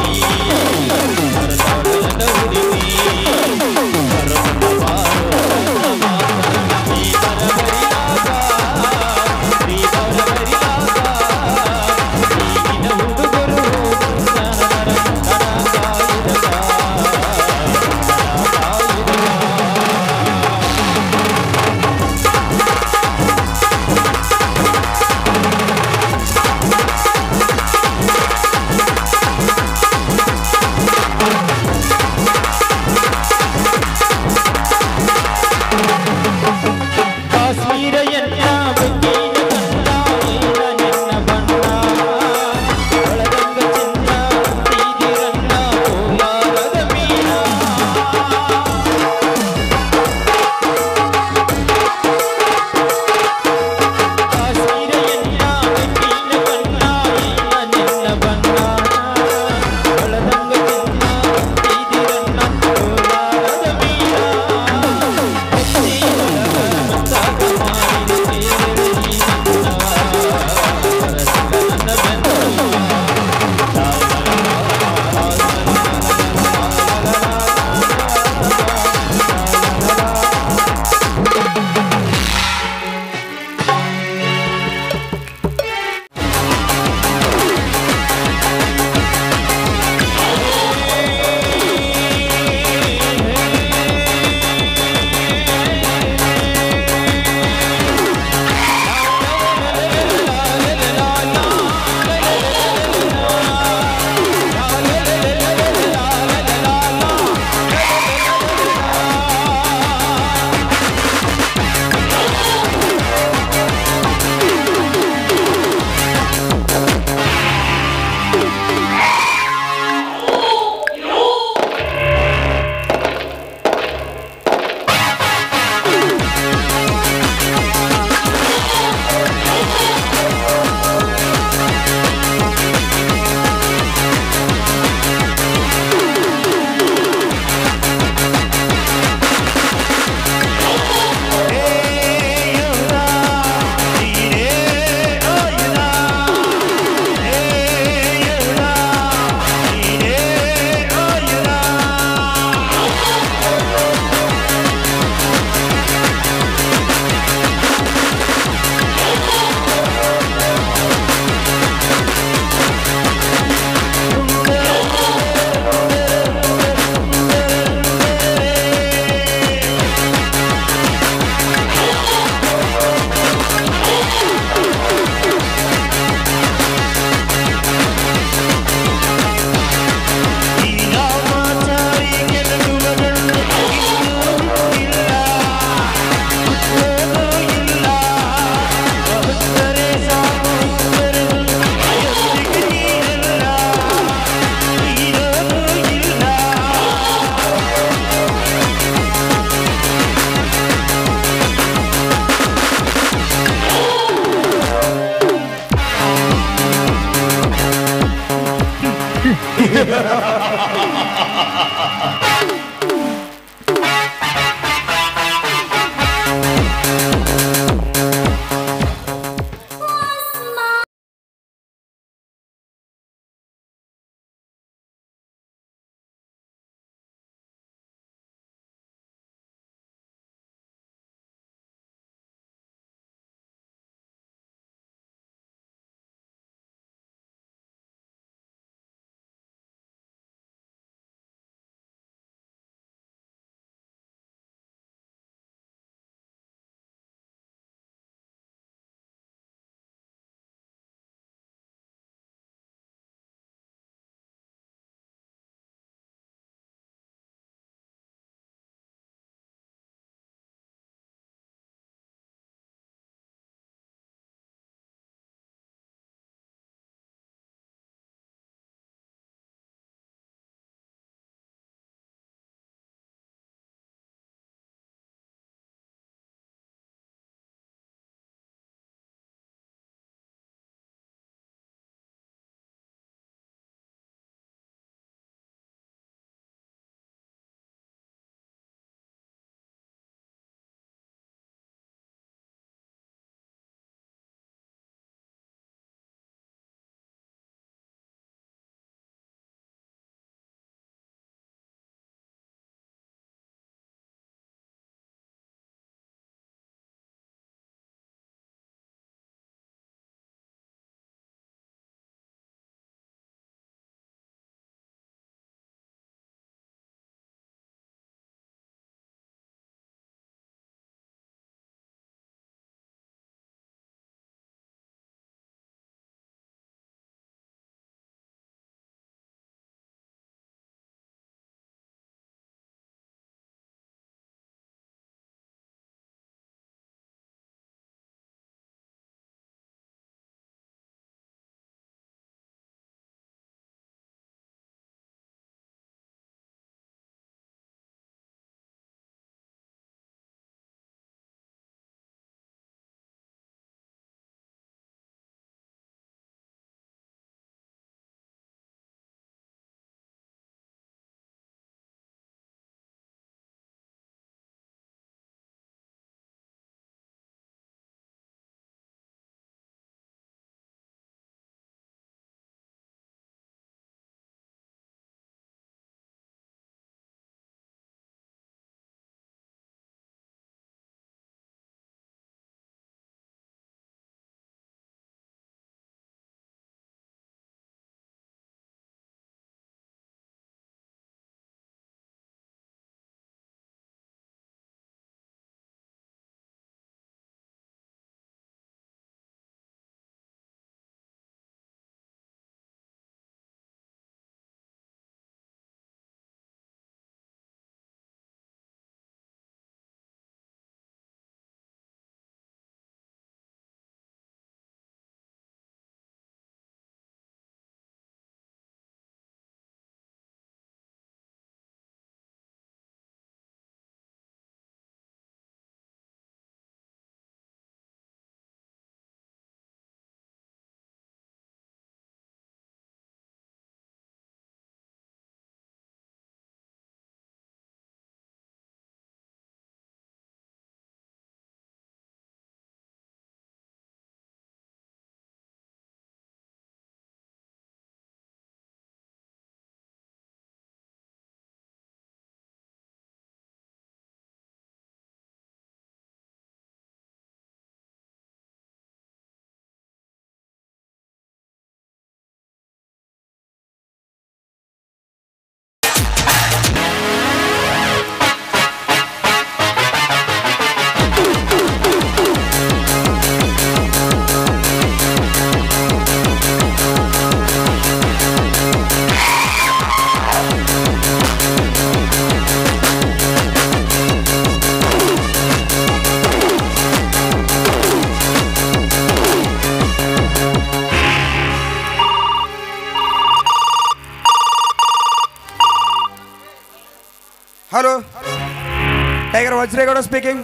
ಟೈಗರ್ ವಜ್ರೇಗೌಡ ಸ್ಪೀಕಿಂಗ್.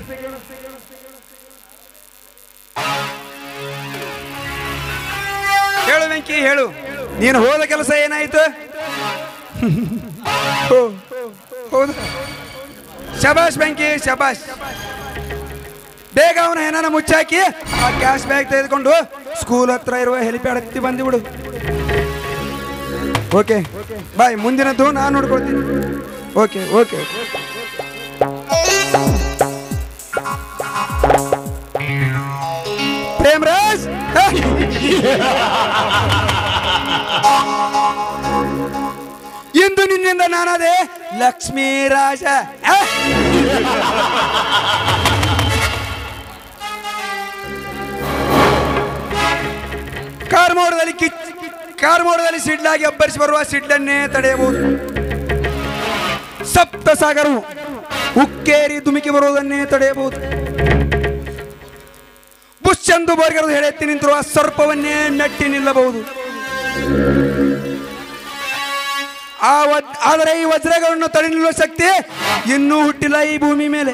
ಹೇಳು ವೆಂಕಿ ಹೇಳು, ನೀನು ಹೋದ ಕೆಲಸ ಏನಾಯ್ತು? ಹೌದು, ಶಬಾಷ್ ಬೆಂಕಿ ಶಬಾಷ್. ಬೇಗ ಅವನ ಏನಾನ ಮುಚ್ಚಾಕಿ ಆ ಕ್ಯಾಶ್ ಬ್ಯಾಗ್ ತೆಗೆದುಕೊಂಡು ಸ್ಕೂಲ್ ಹತ್ರ ಇರುವ ಹೆಲಿಪ್ಯಾಡ್ ಹತ್ತಿ ಬಂದುಬಿಡು. ಓಕೆ ಬಾಯ್, ಮುಂದಿನದ್ದು ನಾನು ನೋಡ್ಕೊಳ್ತೀನಿ. Okay okay. ಪ್ರೇಮರಾಜ್, ಇಂದು ನಿನ್ನಿಂದ ನಾನದೇ ಲಕ್ಷ್ಮೀ ರಾಜ. ಕಾರ್ಮೋಡದಲ್ಲಿ ಸಿಡ್ಲಾಗಿ ಅಬ್ಬರಿಸಿ ಬರುವ ಸಿಡ್ಲನ್ನೇ ತಡೆಯಬಹುದು. ಸಪ್ತ ಸಾಗರವು ಉಕ್ಕೇರಿ ಧುಮುಕಿ ಬರುವುದನ್ನೇ ತಡೆಯಬಹುದು. ಬುಷ್ ಎಂದು ಬೋರ್ಗರದು ಹೇಳೆತ್ತಿ ನಿಂತಿರುವ ಸರ್ಪವನ್ನೇ ಮೆಟ್ಟಿ ನಿಲ್ಲಬಹುದು. ಆದರೆ ಈ ವಜ್ರಗಳನ್ನು ತಡೆ ನಿಲ್ಲುವ ಶಕ್ತಿ ಇನ್ನೂ ಹುಟ್ಟಿಲ್ಲ ಈ ಭೂಮಿ ಮೇಲೆ.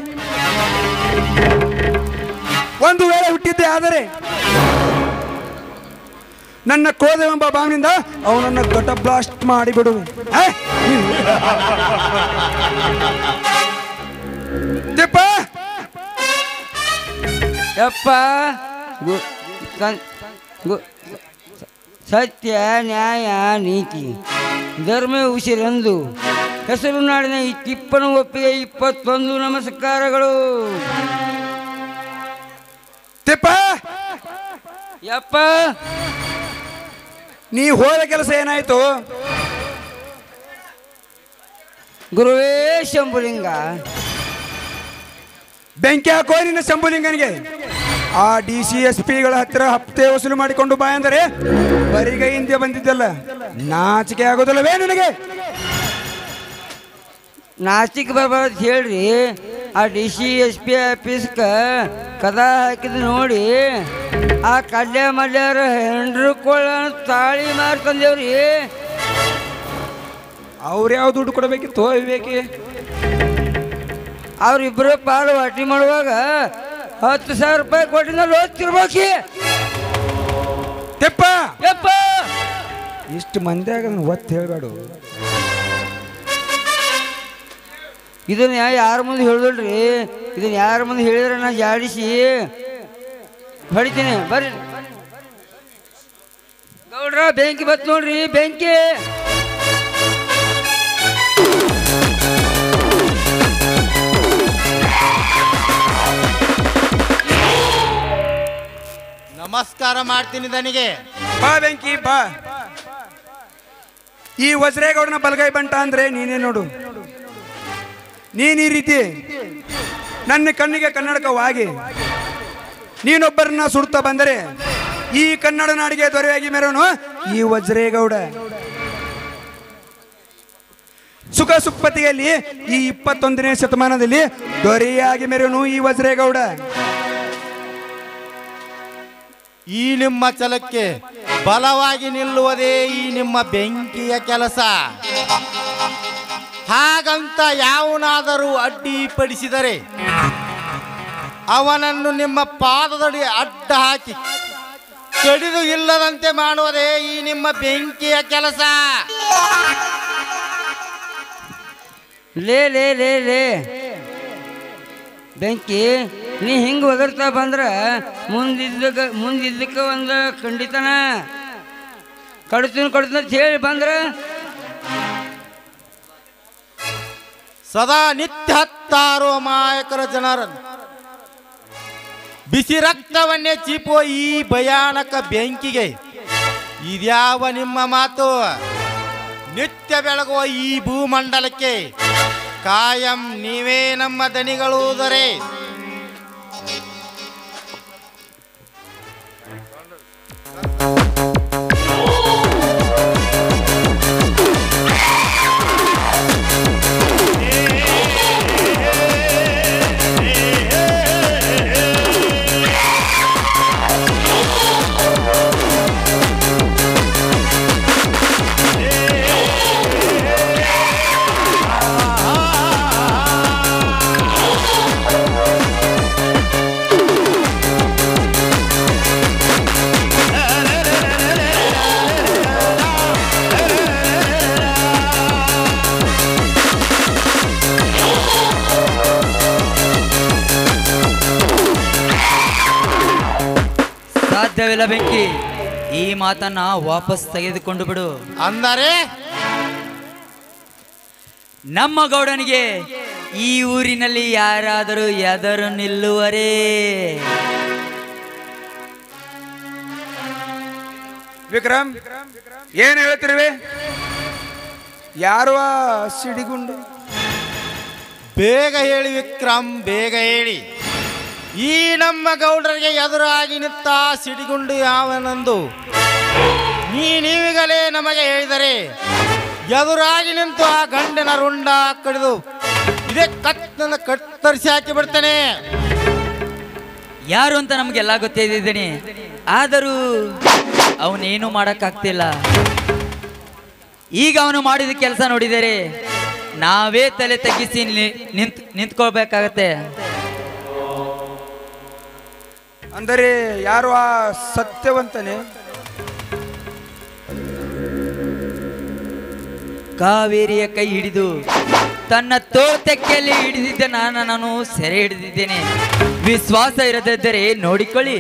ಒಂದು ವೇಳೆ ಹುಟ್ಟಿದ್ದೆ ಆದರೆ ನನ್ನ ಕೋದೆವೆಂಬ ಬಾವಿನಿಂದ ಅವನನ್ನು ಘಟ ಬ್ಲಾಸ್ಟ್ ಮಾಡಿಬಿಡುವೆ. ತಿಪ್ಪ ಯಪ್ಪ, ಸತ್ಯ ನ್ಯಾಯ ನೀತಿ ಧರ್ಮ ಉಸಿರೆಂದು ಹೆಸರು ನಾಡಿನ ಈ ತಿಪ್ಪನ ಒಪ್ಪಿಗೆ 21 ನಮಸ್ಕಾರಗಳು. ತಿಪ್ಪ ಯಪ್ಪ, ನೀ ಹೋದ ಕೆಲಸ ಏನಾಯ್ತು? ಗುರುವೇ ಶಂಭುಲಿಂಗ, ಬೆಂಕಿ ಹಾಕೋ ನಿನ್ನ ಶಂಭುಲಿಂಗನಿಗೆ. ಆ DCSPಗಳ ಹತ್ತಿರ ಹಪ್ತೆ ವಸೂಲು ಮಾಡಿಕೊಂಡು ಬಾ ಅಂದರೆ ಬರಿಗೈಯಿಂದ ಬಂದಿದ್ದಲ್ಲ, ನಾಚಿಕೆ ಆಗೋದಿಲ್ಲವೇ ನಿನಗೆ? ನಾಚಿಕೆ ಬರಬಾರ್ದು ಹೇಳ್ರಿ. ಆ DCSP ಆಫೀಸ್ಗೆ ಕದ ಹಾಕಿದ್ ನೋಡಿ ಆ ಕಲ್ಯ ಮಲ್ಯಾರ ಹೆಂಡ್ರು ಕೊಳ್ಳ ತಾಳಿ ಮಾರಿ ತಂದೇವ್ರಿ. ಅವ್ರು ಯಾವ ದುಡ್ಡು ಕೊಡಬೇಕಿತ್ತು ವಿವೇಕಿ? ಅವ್ರಿಬ್ರು ಪಾಲು ವಾಟಿ ಮಾಡುವಾಗ 10,000 ರೂಪಾಯಿ ಕೊಟ್ಟಿನ ಲೋಚ್ತಿರ್ಬೇಕು. ತೆಪ್ಪ ಯಪ್ಪ, ಇಷ್ಟು ಮಂದಿಯಾಗ ಒತ್ತು ಹೇಳ್ಬೇಡು. ಇದನ್ನ ಯಾರ ಮುಂದೆ ಹೇಳಿದ್ರಿ? ಇದನ್ನ ಯಾರ ಮುಂದೆ ಹೇಳಿದ್ರೆ ನಾ ಜಾಡಿಸಿ ಹೊಡಿತೀನಿ. ಬರ್ರಿ ಗೌಡ್ರ, ಬೆಂಕಿ ಬತ್ ನೋಡ್ರಿ, ಬೆಂಕಿ. ನಮಸ್ಕಾರ ಮಾಡ್ತೀನಿ ದನಿಗೆ. ಬಾ ಬೆಂಕಿ ಬಾ. ಈ ವಜ್ರೇಗೌಡನ ಬಲಗೈ ಬಂಟ ಅಂದ್ರೆ ನೀನೇ ನೋಡು. ನೀನ್ ಈ ರೀತಿ ನನ್ನ ಕಣ್ಣಿಗೆ ಕನ್ನಡಕವಾಗಿ ನೀನೊಬ್ಬರನ್ನ ಸುಡ್ತಾ ಬಂದರೆ ಈ ಕನ್ನಡ ನಾಡಿಗೆ ದೊರೆಯಾಗಿ ಮೆರೋನು ಈ ವಜ್ರೇಗೌಡ. ಸುಖ ಸುಪ್ಪತ್ತಿಗೆಯಲ್ಲಿ ಈ 21ನೇ ಶತಮಾನದಲ್ಲಿ ದೊರೆಯಾಗಿ ಮೆರೋನು ಈ ವಜ್ರೇಗೌಡ. ಈ ನಿಮ್ಮ ಛಲಕ್ಕೆ ಬಲವಾಗಿ ನಿಲ್ಲುವುದೇ ಈ ನಿಮ್ಮ ಬೆಂಕಿಯ ಕೆಲಸ. ಹಾಗಂತ ಯಾವನಾದರೂ ಅಡ್ಡಿಪಡಿಸಿದರೆ ಅವನನ್ನು ನಿಮ್ಮ ಪಾದದಡಿ ಅಡ್ಡ ಹಾಕಿ ಕಡಿದು ಇಲ್ಲದಂತೆ ಮಾಡುವುದೇ ಈ ನಿಮ್ಮ ಬೆಂಕಿಯ ಕೆಲಸ. ಲೇ ಲೇ ಲೇ ಲೇ ಬೆಂಕಿ, ನೀ ಹಿಂಗೆ ಒದರ್ತಾ ಬಂದ್ರೆ ಮುಂದಿದ್ದಕ್ಕೆ ಒಂದು ಖಂಡಿತನ ಕಡ್ತೀನಿ ಅಂತ ಹೇಳಿ ಬಂದ್ರೆ ಸದಾ ನಿತ್ಯ ಹತ್ತಾರು ಅಮಾಯಕರ ಜನರನ್ನು ಬಿಸಿ ರಕ್ತವನ್ನೇ ಚೀಪುವ ಈ ಭಯಾನಕ ಬೆಂಕಿಗೆ ಇದ್ಯಾವ ನಿಮ್ಮ ಮಾತು? ನಿತ್ಯ ಬೆಳಗುವ ಈ ಭೂಮಂಡಲಕ್ಕೆ ಕಾಯಂ ನೀವೇ ನಮ್ಮ ದನಿಗಳು ದೊರೆ. ಸಾಧ್ಯವಿಲ್ಲ ಬೆಂಕಿ, ಈ ಮಾತನ್ನ ವಾಪಸ್ ತೆಗೆದುಕೊಂಡು ಬಿಡು. ಅಂದರೆ ನಮ್ಮ ಗೌಡನಿಗೆ ಈ ಊರಿನಲ್ಲಿ ಯಾರಾದರೂ ಎದರು ನಿಲ್ಲುವರೇ? ವಿಕ್ರಮ್, ಏನ್ ಹೇಳ್ತಿರುವೆ? ಯಾರು ಆ ಸಿಡಿಗುಂಡು? ಬೇಗ ಹೇಳಿ ವಿಕ್ರಮ್, ಬೇಗ ಹೇಳಿ. ಈ ನಮ್ಮ ಗೌಡರಿಗೆ ಎದುರಾಗಿ ನಿಂತ ಸಿಡಿಗುಂಡು ಯಾವನೆಂದು ನೀವೀಗಲೇ ನಮಗೆ ಹೇಳಿದರೆ ಎದುರಾಗಿ ನಿಂತು ಆ ಗಂಡನ ರುಂಡ ಕಡಿದು ಇದೇ ಕತ್ತರಿಸಿ ಹಾಕಿ ಬಿಡ್ತೇನೆ. ಯಾರು ಅಂತ ನಮಗೆಲ್ಲ ಗೊತ್ತಿದ್ದೇನೆ, ಆದರೂ ಅವನೇನು ಮಾಡಕ್ಕಾಗ್ತಿಲ್ಲ. ಈಗ ಅವನು ಮಾಡಿದ ಕೆಲಸ ನೋಡಿದರೆ ನಾವೇ ತಲೆ ತಗ್ಗಿಸಿ ನಿಂತ್ಕೊಳ್ಬೇಕಾಗತ್ತೆ. ಅಂದರೆ ಯಾರು ಆ ಸತ್ಯವಂತನೇ? ಕಾವೇರಿಯ ಕೈ ಹಿಡಿದು ತನ್ನ ತೋಟಕ್ಕೆಯಲ್ಲಿ ಹಿಡಿದಿದ್ದ ನಾನು ಸೆರೆ ಹಿಡಿದಿದ್ದೇನೆ. ವಿಶ್ವಾಸ ಇರದಿದ್ದರೆ ನೋಡಿಕೊಳ್ಳಿ.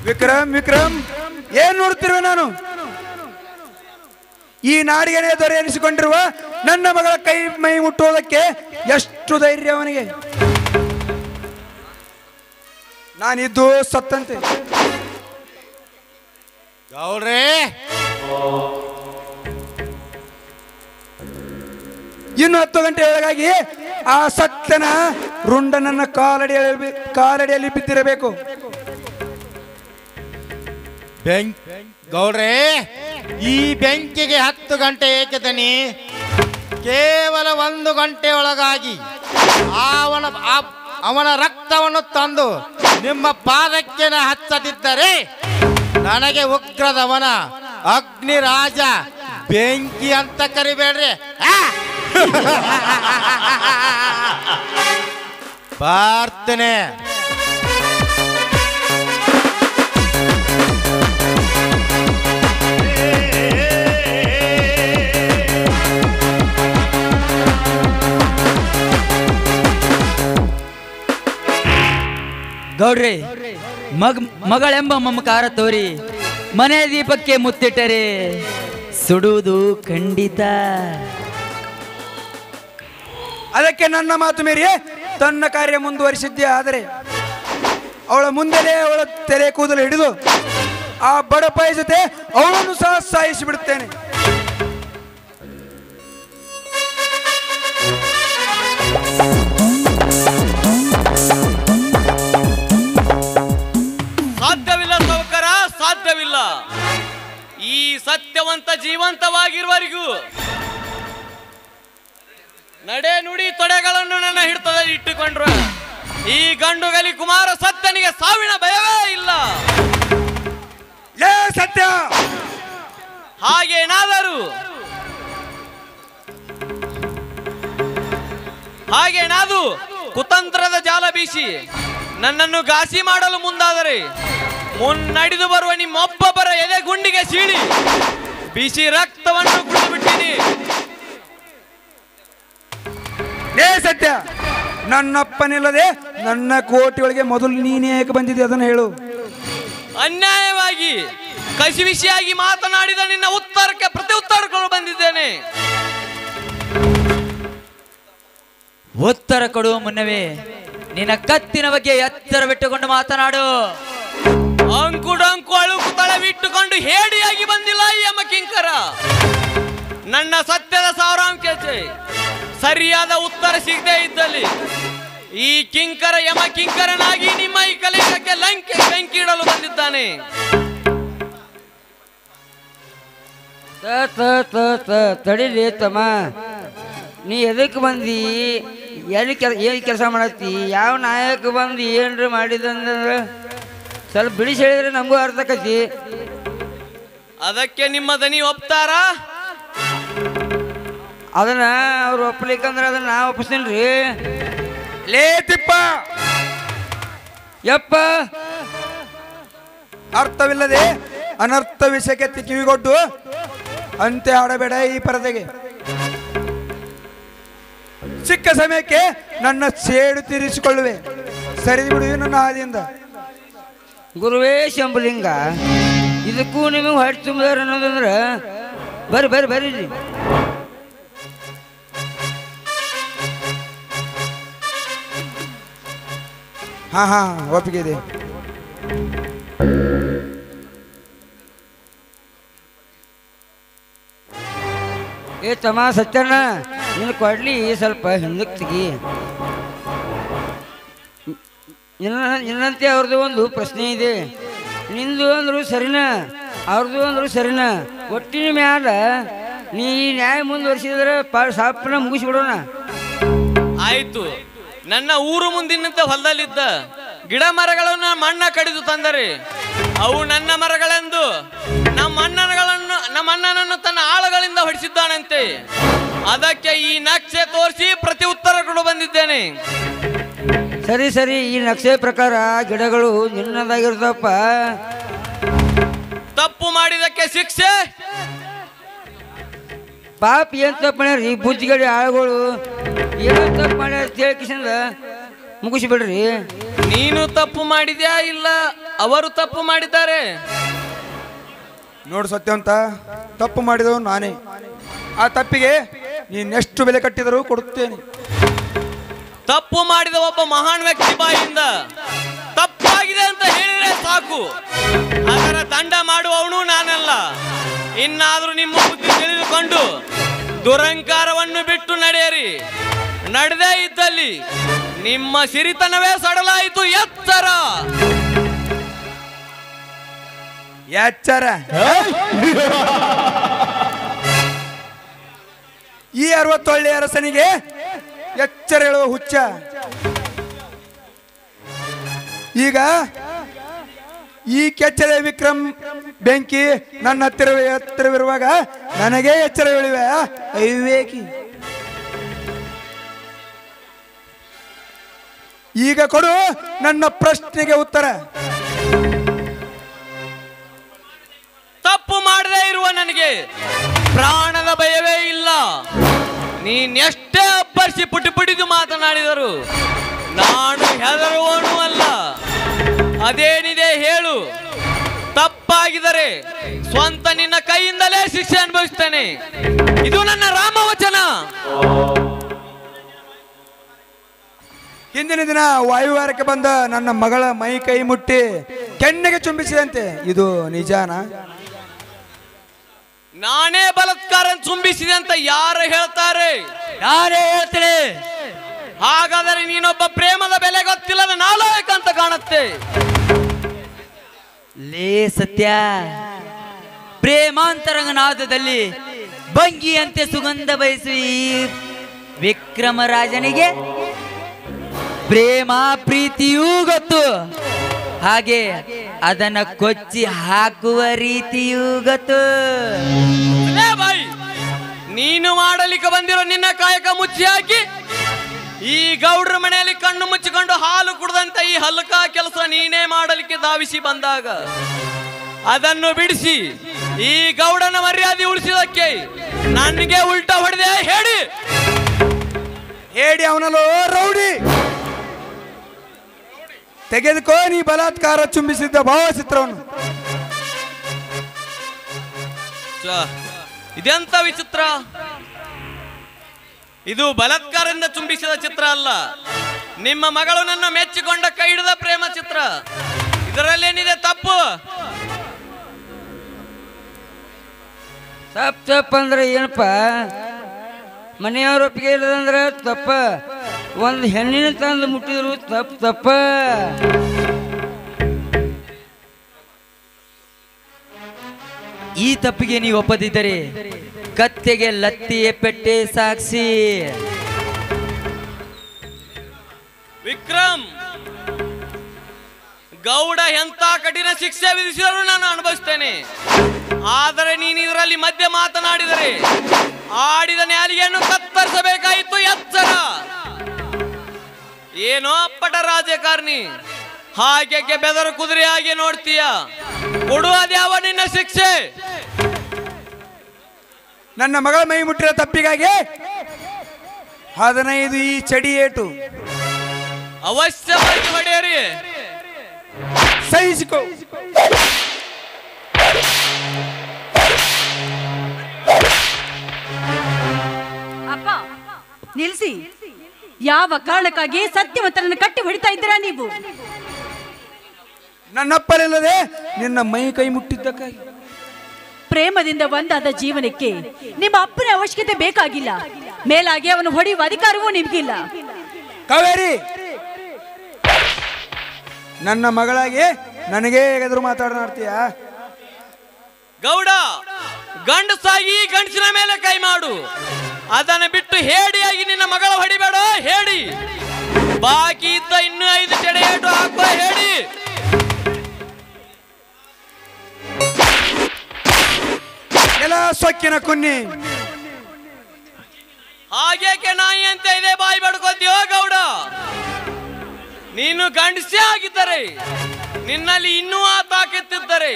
ವಿಕ್ರಮ್, ವಿಕ್ರಮ್, ಏನ್ ನೋಡ್ತಿರುವೆ? ನಾನು ಈ ನಾಡಿಗೆನೇ ದೊರೆ ಎನಿಸಿಕೊಂಡಿರುವ ನನ್ನ ಮಗಳ ಕೈ ಮೈ ಮುಟ್ಟುವುದಕ್ಕೆ ಎಷ್ಟು ಧೈರ್ಯ ಅವನಿಗೆ? ನಾನಿದ್ದು ಸತ್ತಂತೆ. ಗೌಡ್ರೇ, ಇನ್ನು 10 ಗಂಟೆ ಒಳಗಾಗಿ ಆ ಸತ್ಯನ ರುಂಡನನ್ನ ಕಾಲಡಿಯಲ್ಲಿ ಬಿದ್ದಿರಬೇಕು. ಗೌಡ್ರೇ, ಈ ಬೆಂಕಿಗೆ 10 ಗಂಟೆ ಏಕೆ ತನಿ? ಕೇವಲ 1 ಗಂಟೆ ಒಳಗಾಗಿ ಅವನ ರಕ್ತವನ್ನು ತಂದು ನಿಮ್ಮ ಪಾದಕ್ಕೆ ಹಚ್ಚದಿದ್ದರೆ ನನಗೆ ಉಗ್ರದವನ ಅಗ್ನಿ ರಾಜ ಬೆಂಕಿ ಅಂತ ಕರಿಬೇಡ್ರಿ. ಬರ್ತೇನೆ. ಗೌಡ್ರಿ, ಮಗಳೆಂಬ ಮಮಕಾರ ತೋರಿ ಮನೆ ದೀಪಕ್ಕೆ ಮುತ್ತಿಟ್ಟರೆ ಸುಡುವುದು ಖಂಡಿತ. ಅದಕ್ಕೆ ನನ್ನ ಮಾತು ಮೀರಿ ತನ್ನ ಕಾರ್ಯ ಮುಂದುವರಿಸಿದ್ದೆ. ಆದರೆ ಅವಳ ಮುಂದೆಲೇ ಅವಳ ತೆರೆ ಕೂದಲು ಹಿಡಿದು ಆ ಬಡಪಾಯಿ ಜೊತೆ ಅವಳನ್ನು ಸಹ ಸಾಯಿಸಿ ಬಿಡುತ್ತೇನೆ. ಸಾಧ್ಯವಿಲ್ಲ ಸೌಕರ, ಸಾಧ್ಯವಿಲ್ಲ. ಈ ಸತ್ಯವಂತ ಜೀವಂತವಾಗಿರುವವರೆಗೂ ನಡೆ ನುಡಿ ತೊಡೆಗಳನ್ನು ನನ್ನ ಹಿಡಿತದಲ್ಲಿ ಇಟ್ಟುಕೊಂಡ್ರು ಈ ಗಂಡುಗಲಿ ಕುಮಾರ ಸತ್ಯನಿಗೆ ಸಾವಿನ ಭಯವೇ ಇಲ್ಲ. ಲೇ ಸತ್ಯ, ಹಾಗೇನಾದು ಕುತಂತ್ರದ ಜಾಲ ಬೀಸಿ ನನ್ನನ್ನು ಘಾಸಿ ಮಾಡಲು ಮುಂದಾದರೆ ಮುನ್ನಡೆದು ಬರುವ ನಿಮ್ಮೊಬ್ಬೊಬ್ಬರ ಎದೆ ಗುಂಡಿಗೆ ಸೀಳಿ ಬಿಸಿ ರಕ್ತವನ್ನು ಕುಡಿದುಬಿಟ್ಟಿನಿ. ಲೇ ಸತ್ಯ, ನನ್ನಪ್ಪನಿಲ್ಲದೆ ನನ್ನ ಕೋಟೆಯೊಳಗೆ ಮೊದಲು ನೀನೇ ಏಕೆ ಬಂದಿದೆ ಅದನ್ನು ಹೇಳು. ಅನ್ಯಾಯವಾಗಿ ಕಸಿವಿಸಿಯಾಗಿ ಮಾತನಾಡಿದ ನಿನ್ನ ಉತ್ತರಕ್ಕೆ ಪ್ರತಿ ಉತ್ತರಗಳು ಬಂದಿದ್ದೇನೆ. ಉತ್ತರ ಕೊಡುವ ಮುನ್ನವೇ ನಿನ್ನ ಕತ್ತಿನ ಬಗ್ಗೆ ಎಚ್ಚರವಿಟ್ಟುಕೊಂಡು ಮಾತನಾಡು. ಅಂಕು ಅಳುಕು ತಳವಿಟ್ಟುಕೊಂಡು ಹೇಡಿಯಾಗಿ ಬಂದಿಲ್ಲ ಈ ಯಮ ಕಿಂಕರ. ನನ್ನ ಸತ್ಯದ ಸಾರಾಂಶ ಸರಿಯಾದ ಉತ್ತರ ಸಿಗದೆ ಇದ್ದಲ್ಲಿ ಈ ಕಿಂಕರ ಯಮ ಕಿಂಕರನಾಗಿ ನಿಮ್ಮ ಈ ಕಲಿಕಕ್ಕೆ ಬೆಂಕಿ ಇಡಲು ಬಂದಿದ್ದಾನೆ. ತಡಿಲಿ ತಮ್ಮ, ನೀ ಎದಕ್ಕೆ ಬಂದಿ? ಏನು ಕೆಲಸ ಮಾಡತ್ತಿ? ಯಾವ ನಾಯಕ ಬಂದು ಏನ್ರ ಮಾಡಿದಂದ್ರೆ ಸ್ವಲ್ಪ ಬಿಡಿಸಿ ಹೇಳಿದ್ರೆ ನಮಗೂ ಅರ್ಥ ಆಕತಿ. ಅದಕ್ಕೆ ನಿಮ್ಮ ದನಿ ಒಪ್ತಾರ? ಅದನ್ನ ಅವ್ರು ಒಪ್ಪಲಿಕ್ಕಂದ್ರೆ ಅದನ್ನ ನಾ ಒಪ್ಪಿಸ್ತೀನಿ ರೀ. ಲೇ ತಿಪ್ಪ, ಯಪ್ಪ, ಅರ್ಥವಿಲ್ಲದೆ ಅನರ್ಥ ವಿಷಯಕ್ಕೆ ಕಿವಿಗೊಟ್ಟು ಅಂತೆ ಆಡಬೇಡ ಈ ಪರದೆಗೆ. ಸಿಕ್ಕ ಸಮಯಕ್ಕೆ ನನ್ನ ಸೇಡು ತೀರಿಸಿಕೊಳ್ಳುವೆ. ಸರಿದು ಬಿಡುವೆ ನನ್ನ ಹಾದಿಯಿಂದ. ಗುರುವೇ ಶಂಭುಲಿಂಗ, ಇದಕ್ಕೂ ನಿಮಗೆ ಹೊಟ್ಟೆ ತುಂಬಿದಾರ ಅನ್ನೋದಂದ್ರೆ ಬರ್ರಿ ಬರ್ರಿ ಬರ್ರಿ. ಹಾ ಒಪ್ಪಿಗೆ ಇದೆ. ಏ ತಮ್ಮ ಸತ್ಯಣ್ಣ, ನೀನು ಕೊಡ್ಲಿ ಸ್ವಲ್ಪ ಹಿಂದಕ್ಕೆ ತೆಗಿ. ನಿನ್ನಂತೆ ಅವ್ರದ್ದು ಒಂದು ಪ್ರಶ್ನೆ ಇದೆ. ನಿಂದು ಅಂದ್ರು ಸರಿನಾ, ಅವ್ರದ್ದು ಅಂದ್ರು ಸರಿನಾ. ಒಟ್ಟಿನ ಮ್ಯಾಲ ನೀ ನ್ಯಾಯ ಮುಂದುವರಿಸಿದ್ರೆ ಸಾಪನ ಮುಗಿಸ್ಬಿಡೋಣ. ಆಯ್ತು. ನನ್ನ ಊರು ಮುಂದಿನಂತೆ ಹೊಲದಲ್ಲಿದ್ದ ಗಿಡ ಮರಗಳನ್ನು ಮಣ್ಣ ಕಡಿದು ತಂದರೆ ಅವು ನನ್ನ ಮರಗಳೆಂದು ನಮ್ಮ ಅಣ್ಣನನ್ನು ತನ್ನ ಆಳುಗಳಿಂದ ಹೊಡಿಸಿದ್ದಾನಂತೆ. ಅದಕ್ಕೆ ಈ ನಕ್ಷೆ ತೋರಿಸಿ ಪ್ರತಿ ಉತ್ತರ ಕೊಡು ಬಂದಿದ್ದೇನೆ. ಸರಿ ಸರಿ, ಈ ನಕ್ಷೆ ಪ್ರಕಾರ ಗಿಡಗಳು ನಿನ್ನದಾಗಿರ್ತಪ್ಪ. ತಪ್ಪು ಮಾಡಿದಕ್ಕೆ ಶಿಕ್ಷೆ. ಪಾಪ ಏನ್ ತಪ್ಪು ಮಾಡ್ಯಾರಿ ಬುದ್ಧಿಗಡಿ ಆಳುಗಳು, ಏನು ತಪ್ಪು ಮಾಡ್ಯಾರ ಕೇಳ್ಕಿಸಿಂದ ಮುಗಿಸಿಬಿಡ್ರಿ. ನೀನು ತಪ್ಪು ಮಾಡಿದ್ಯಾ ಇಲ್ಲ ಅವರು ತಪ್ಪು ಮಾಡಿದ್ದಾರೆ? ನೋಡು ಸತ್ಯವಂತ, ತಪ್ಪು ಮಾಡಿದವು ನಾನೇ. ಆ ತಪ್ಪಿಗೆ ನೀನೆಷ್ಟು ಬೆಲೆ ಕಟ್ಟಿದರೂ ಕೊಡುತ್ತೇನೆ. ತಪ್ಪು ಮಾಡಿದ ಒಬ್ಬ ಮಹಾನ್ ವ್ಯಕ್ತಿ ಬಾಯಿಂದ ತಪ್ಪಾಗಿದೆ ಅಂತ ಹೇಳಿದ್ರೆ ಸಾಕು, ಅದರ ದಂಡ ಮಾಡುವವನು ನಾನಲ್ಲ. ಇನ್ನಾದ್ರೂ ನಿಮ್ಮ ಬುದ್ಧಿ ತಿಳಿದುಕೊಂಡು ದುರಂಕಾರವನ್ನು ಬಿಟ್ಟು ನಡೆಯಿರಿ. ನಡೆದೇ ಇದ್ದಲ್ಲಿ ನಿಮ್ಮ ಸಿರಿತನವೇ ಸಡಲಾಯಿತು. ಎತ್ತರ ಎಚ್ಚರ. ಈ 60 ಒಳ್ಳೆಯ ಅರಸನಿಗೆ ಎಚ್ಚರ ಹೇಳುವ ಹುಚ್ಚ. ಈಗ ಈ ಕೆಚ್ಚದ ವಿಕ್ರಮ್ ಬೆಂಕಿ ನನ್ನ ಹತ್ತಿರವಿರುವಾಗ ನನಗೇ ಎಚ್ಚರ ಹೇಳಿವೆ ಅವಿವೇಕಿ. ಈಗ ಕೊಡು ನನ್ನ ಪ್ರಶ್ನೆಗೆ ಉತ್ತರ. ತಪ್ಪು ಮಾಡದೇ ಇರುವ ನನಗೆ ಪ್ರಾಣದ ಭಯವೇ ಇಲ್ಲ. ನೀನೆಷ್ಟೇ ಅಬ್ಬರಿಸಿ ಪುಟಿ ಪುಟಿದು ಮಾತನಾಡಿದರು ನಾನು ಹೆದರುವವನು ಅಲ್ಲ. ಅದೇನಿದೆ ಹೇಳು. ತಪ್ಪಾಗಿದರೆ ಸ್ವಂತ ನಿನ್ನ ಕೈಯಿಂದಲೇ ಶಿಕ್ಷೆ ಅನುಭವಿಸ್ತೇನೆ. ಇದು ನನ್ನ ರಾಮವಚನ. ಹಿಂದಿನ ದಿನ ವಾಯುವಾರಕ್ಕೆ ಬಂದ ನನ್ನ ಮಗಳ ಮೈ ಕೈ ಮುಟ್ಟಿ ಕೆನ್ನೆಗೆ ಚುಂಬಿಸಿದಂತೆ ಇದು ನಿಜಾನಾ? ನಾನೇ ಬಲಾತ್ಕಾರ ಚುಂಬಿಸಿದೆ ಅಂತ ಯಾರು ಹೇಳ್ತಾರೆ? ಯಾರೇ ಹೇಳ್ತಾರೆ? ಹಾಗಾದರೆ ನೀನೊಬ್ಬ ಪ್ರೇಮದ ಬೆಲೆ ಗೊತ್ತಿಲ್ಲದ ನಾಲಾಯಕ ಅಂತ ಕಾಣುತ್ತೆ. ಲೇ ಸತ್ಯ, ಪ್ರೇಮಾಂತರಂಗನಾದದಲ್ಲಿ ಭಂಗಿಯಂತೆ ಸುಗಂಧ ಬಯಸುವ ಈ ವಿಕ್ರಮರಾಜನಿಗೆ ಪ್ರೇಮ ಪ್ರೀತಿಯೂ ಗೊತ್ತು, ಹಾಗೆ ಅದನ್ನ ಕೊಚ್ಚಿ ಹಾಕುವ ರೀತಿಯೂ ಗೊತ್ತು. ನೀನು ಮಾಡಲಿಕ್ಕೆ ಬಂದಿರೋ ನಿನ್ನ ಕಾಯಕ ಮುಚ್ಚಿ ಹಾಕಿ ಈ ಗೌಡ್ರ ಮನೆಯಲ್ಲಿ ಕಣ್ಣು ಮುಚ್ಚಿಕೊಂಡು ಹಾಲು ಕುಡ್ದಂತ ಈ ಹಲ್ಕ ಕೆಲಸ ನೀನೇ ಮಾಡಲಿಕ್ಕೆ ಧಾವಿಸಿ ಬಂದಾಗ ಅದನ್ನು ಬಿಡಿಸಿ ಈ ಗೌಡನ ಮರ್ಯಾದೆ ಉಳಿಸಿದಕ್ಕೆ ನನಗೆ ಉಲ್ಟಾ ಹೊಡೆದೆ ಹೇಳಿ ಹೇಳಿ ಅವನಲ್ಲೋ ರೌಡಿ. ತೆಗೆದುಕೋ ನೀ ಬಲಾತ್ಕಾರ ಚುಂಬಿಸಿದ್ದ ಭಾವಚಿತ್ರವನ್ನು. ಇದೆಂತ ವಿಚಿತ್ರ! ಇದು ಬಲಾತ್ಕಾರದಿಂದ ಚುಂಬಿಸಿದ ಚಿತ್ರ ಅಲ್ಲ, ನಿಮ್ಮ ಮಗಳು ನನ್ನ ಮೆಚ್ಚಿಕೊಂಡ ಕೈ ಹಿಡಿದ ಪ್ರೇಮ ಚಿತ್ರ. ಇದರಲ್ಲೇನಿದೆ ತಪ್ಪು? ತಪ್ಪಂದ್ರೆ ಏನಪ್ಪ? ಮನೆಯವ್ರ ಒಪ್ಪಿಗೆ ಇಲ್ಲದಂದ್ರೆ ತಪ್ಪ. ಒಂದು ಹೆಣ್ಣಿನ ತಂದು ಮುಟ್ಟಿದ್ರು ತಪ್ಪ. ಈ ತಪ್ಪಿಗೆ ನೀವು ಒಪ್ಪದಿದ್ದರೆ ಕತ್ತೆಗೆ ಲತ್ತಿಯ ಪೆಟ್ಟೆ ಸಾಕ್ಷಿ. ವಿಕ್ರಮ್, ಗೌಡ ಎಂತ ಕಠಿಣ ಶಿಕ್ಷೆ ವಿಧಿಸಿದರೂ ನಾನು ಅನುಭವಿಸ್ತೇನೆ. ಆದರೆ ನೀನು ಇದರಲ್ಲಿ ಮಧ್ಯೆ ಮಾತನಾಡಿದರೆ ಆಡಿದ ನ್ಯಾಲಿಗೆಯನ್ನು ಕತ್ತರಿಸಬೇಕಾಯಿತು. ಎಚ್ಚರ! ಏನೋ ಅಪ್ಪಟ ರಾಜಕಾರಣಿ, ಹಾಗೆ ಬೆದರು ಕುದುರೆ ಹಾಗೆ ನೋಡ್ತೀಯ. ಕೊಡು ಅದ್ಯಾವ ನಿನ್ನ ಶಿಕ್ಷೆ? ನನ್ನ ಮಗಳ ಮೈ ಮುಟ್ಟಿರೋ ತಪ್ಪಿಗಾಗಿ 15 ಈ ಚಡಿ ಏಟು ಅವಶ್ಯವಾಗಿ ಹೊಡೆಯರಿ. ಸಹಿಸಿಕೋ. ಅಪ್ಪ ನಿಲ್ಸಿ. ಯಾವ ಕಾರಣಕ್ಕಾಗಿ ಸತ್ಯವಂತರನ್ನು ಕಟ್ಟಿ ಹೊಡಿತಾ ಇದ್ದೀರಾ ನೀವು? ನನ್ನಪ್ಪಲಿಲ್ಲದೆ ನಿನ್ನ ಮೈ ಕೈ ಮುಟ್ಟಿದ್ದಕ್ಕಾಗಿ. ಪ್ರೇಮದಿಂದ ಒಂದಾದ ಜೀವನಕ್ಕೆ ನಿಮ್ಮ ಅಪ್ಪನ ಅವಶ್ಯಕತೆ ಬೇಕಾಗಿಲ್ಲ. ಮೇಲಾಗಿ ಅವನು ಹೊಡೆಯುವ ಅಧಿಕಾರವೂ ನಿಮ್ಗಿಲ್ಲ. ಕಾವೇರಿ, ನನ್ನ ಮಗಳಾಗಿ ನನಗೇ ಎದುರು ಮಾತಾಡ್ತೀಯ? ಗೌಡ, ಗಂಡಸಾಗಿ ಗಂಡಸಿನ ಮೇಲೆ ಕೈ ಮಾಡು. ಅದನ್ನು ಬಿಟ್ಟು ಹೇಡಿಯಾಗಿ ನಿನ್ನ ಮಗಳ ಹೊಡಿಬೇಡ. ಹೇಳಿ ಬಾಕಿ ಇದ್ದ ಇನ್ನೂ 5 ಚಡೆ ಏಟು ಹಾಕುವ. ಹೇಳಿ ಎಲ್ಲ ಸೊಕ್ಕಿನ ಕುನ್ನಿ. ಹಾಗೇಕೆ ನಾಯಿ ಅಂತ ಇದೆ ಬಾಯಿ ಬಡ್ಕೋತೀಯೋ ಗೌಡ? ನೀನು ಗಂಡಸೇ ಆಗಿದ್ದರೆ, ನಿನ್ನಲ್ಲಿ ಇನ್ನೂ ಆ ತಾಕತ್ತಿದ್ದರೆ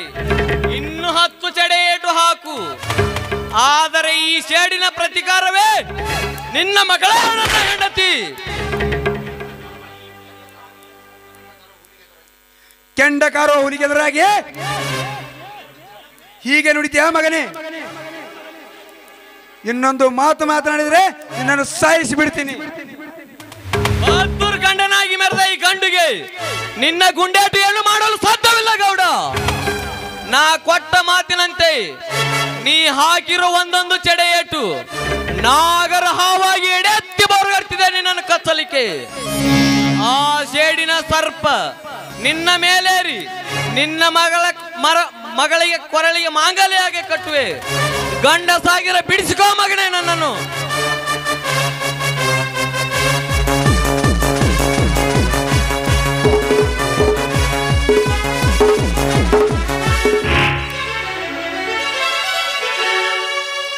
ಇನ್ನು 10 ಚಡೆ ಏಟು ಹಾಕು. ಆದರೆ ಈ ಸೇಡಿನ ಪ್ರತಿಕಾರವೇ ನಿನ್ನ ಮಗಳ ಹೆಂಡತಿ. ಕೆಂಡಕಾರೋ ಹುಲಿಗೆದರಾಗಿ ಹೀಗೆ ನುಡಿತೀಯ ಮಗನೇ? ಇನ್ನೊಂದು ಮಾತು ಮಾತನಾಡಿದ್ರೆ ನಿನ್ನನ್ನು ಸಾಯಿಸಿ ಬಿಡ್ತೀನಿ. ಬಹದ್ದೂರ್ ಗಂಡನಾಗಿ ಮೆರೆದ ಈ ಗಂಡುಗೆ ನಿನ್ನ ಗುಂಡೇಟು ಏನು ಮಾಡಲು ಸಾಧ್ಯವಿಲ್ಲ ಗೌಡ. ನಾ ಕೊಟ್ಟ ಮಾತಿನಂತೆ ನೀ ಹಾಕಿರೋ ಒಂದೊಂದು ಚಡೆ ಏಟು ನಾಗರ ಹಾವಾಗಿ ಎಡೆತ್ತಿ ಬರುತ್ತಿದೆ ನಿನ್ನನ್ನು ಕಚ್ಚಲಿಕ್ಕೆ. ಆ ಸೇಡಿನ ಸರ್ಪ ನಿನ್ನ ಮೇಲೇರಿ ನಿನ್ನ ಮಗಳಿಗೆ ಕೊರಳಿಗೆ ಮಾಂಗಲ್ಯವಾಗಿ ಕಟ್ಟುವೆ. ಗಂಡ ಸಾಗಿರ ಬಿಡಿಸಿಕೋ ಮಗನೇ ನನ್ನನ್ನು.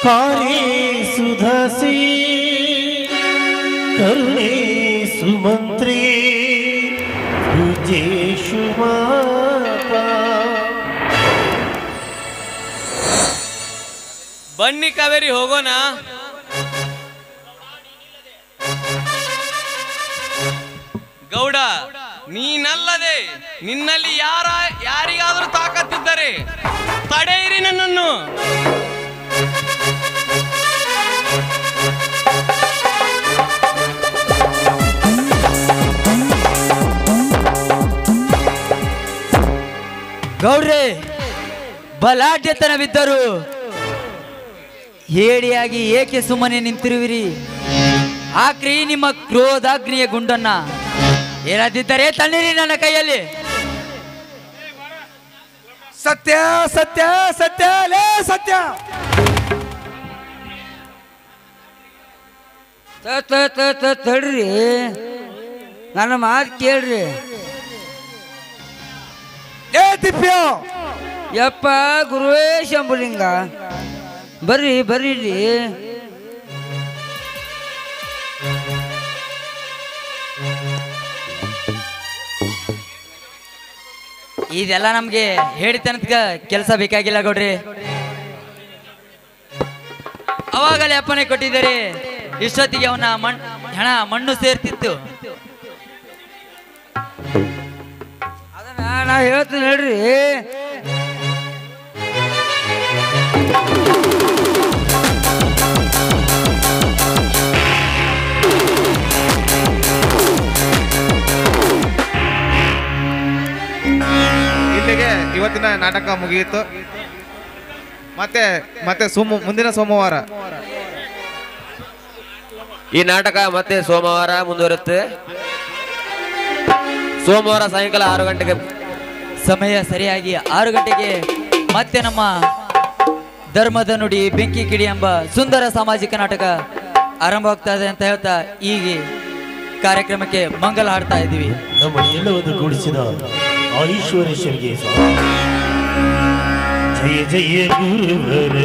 ಕಾರಿ ಸುಧಸಿ ಕರುಣೆ ಸುಮಂತ್ರಿ ವಿಜೇಶು ಬನ್ನಿ ಕಾವೇರಿ, ಹೋಗೋಣ. ಗೌಡ, ನೀನಲ್ಲದೆ ನಿನ್ನಲ್ಲಿ ಯಾರಿಗಾದ್ರೂ ತಾಕತ್ತಿದ್ದರೆ ತಡೆಯಿರಿ ನನ್ನನ್ನು. ಗೌಡ್ರೆ, ಬಲಾಢ್ಯತನವಿದ್ದರು ಹೇಡಿಯಾಗಿ ಏಕೆ ಸುಮ್ಮನೆ ನಿಂತಿರುವಿರಿ? ಹಾಕ್ರಿ ನಿಮ್ಮ ಕ್ರೋಧಾಗ್ನಿಯ ಗುಂಡನ್ನ. ಇರದಿದ್ದರೆ ತಣ್ಣಿರಿ ನನ್ನ ಕೈಯಲ್ಲಿ. ಸತ್ಯ ಸತ್ಯ ಸತ್ಯ ಲೇ ಸತ್ಯ. ತಡ್ರಿ, ನನ್ನ ಮಾತು ಕೇಳ್ರಿ. ಏ ದಿವ್ಯ, ಯಪ್ಪ ಗುರುವೇ ಶಂಭುಲಿಂಗ, ಬರ್ರಿ ಬರ್ರಿ. ಇದೆಲ್ಲ ನಮ್ಗೆ ಹೇಳಿತನಕ ಕೆಲಸ ಬೇಕಾಗಿಲ್ಲ ಗೌಡ್ರಿ. ಅವಾಗಲೇ ಅಪ್ಪನೆ ಕೊಟ್ಟಿದ್ದಾರೆ, ಇಷ್ಟೊತ್ತಿಗೆ ಅವನ ಹಣ ಮಣ್ಣು ಸೇರ್ತಿತ್ತು. ಅದನ್ನ ನಾ ಹೇಳ್ತೀನಿ ಹೇಳ್ರಿ. ಇಲ್ಲಿಗೆ ಇವತ್ತಿನ ನಾಟಕ ಮುಗಿಯಿತು. ಮತ್ತೆ ಮುಂದಿನ ಸೋಮವಾರ ಈ ನಾಟಕ ಮತ್ತೆ ಸೋಮವಾರ ಮುಂದುವರುತ್ತೆ. ಸೋಮವಾರ ಸಾಯಂಕಾಲ 6 ಗಂಟೆಗೆ ಸಮಯ ಸರಿಯಾಗಿ 6 ಗಂಟೆಗೆ ಮತ್ತೆ ನಮ್ಮ ಧರ್ಮದ ನುಡಿ ಬೆಂಕಿ ಕಿಡಿ ಎಂಬ ಸುಂದರ ಸಾಮಾಜಿಕ ನಾಟಕ ಆರಂಭವಾಗ್ತಾ ಇದೆ ಅಂತ ಹೇಳ್ತಾ ಈಗ ಕಾರ್ಯಕ್ರಮಕ್ಕೆ ಮಂಗಲ ಹಾಡ್ತಾ ಇದ್ದೀವಿ. ನಮ್ಮ ಎಲ್ಲವನ್ನು ಕೂಡಿಸಿದ ಈಶ್ವರೇಶ್ವರಿಗೆ ಜಯ ಜಯ ಗುರುವರ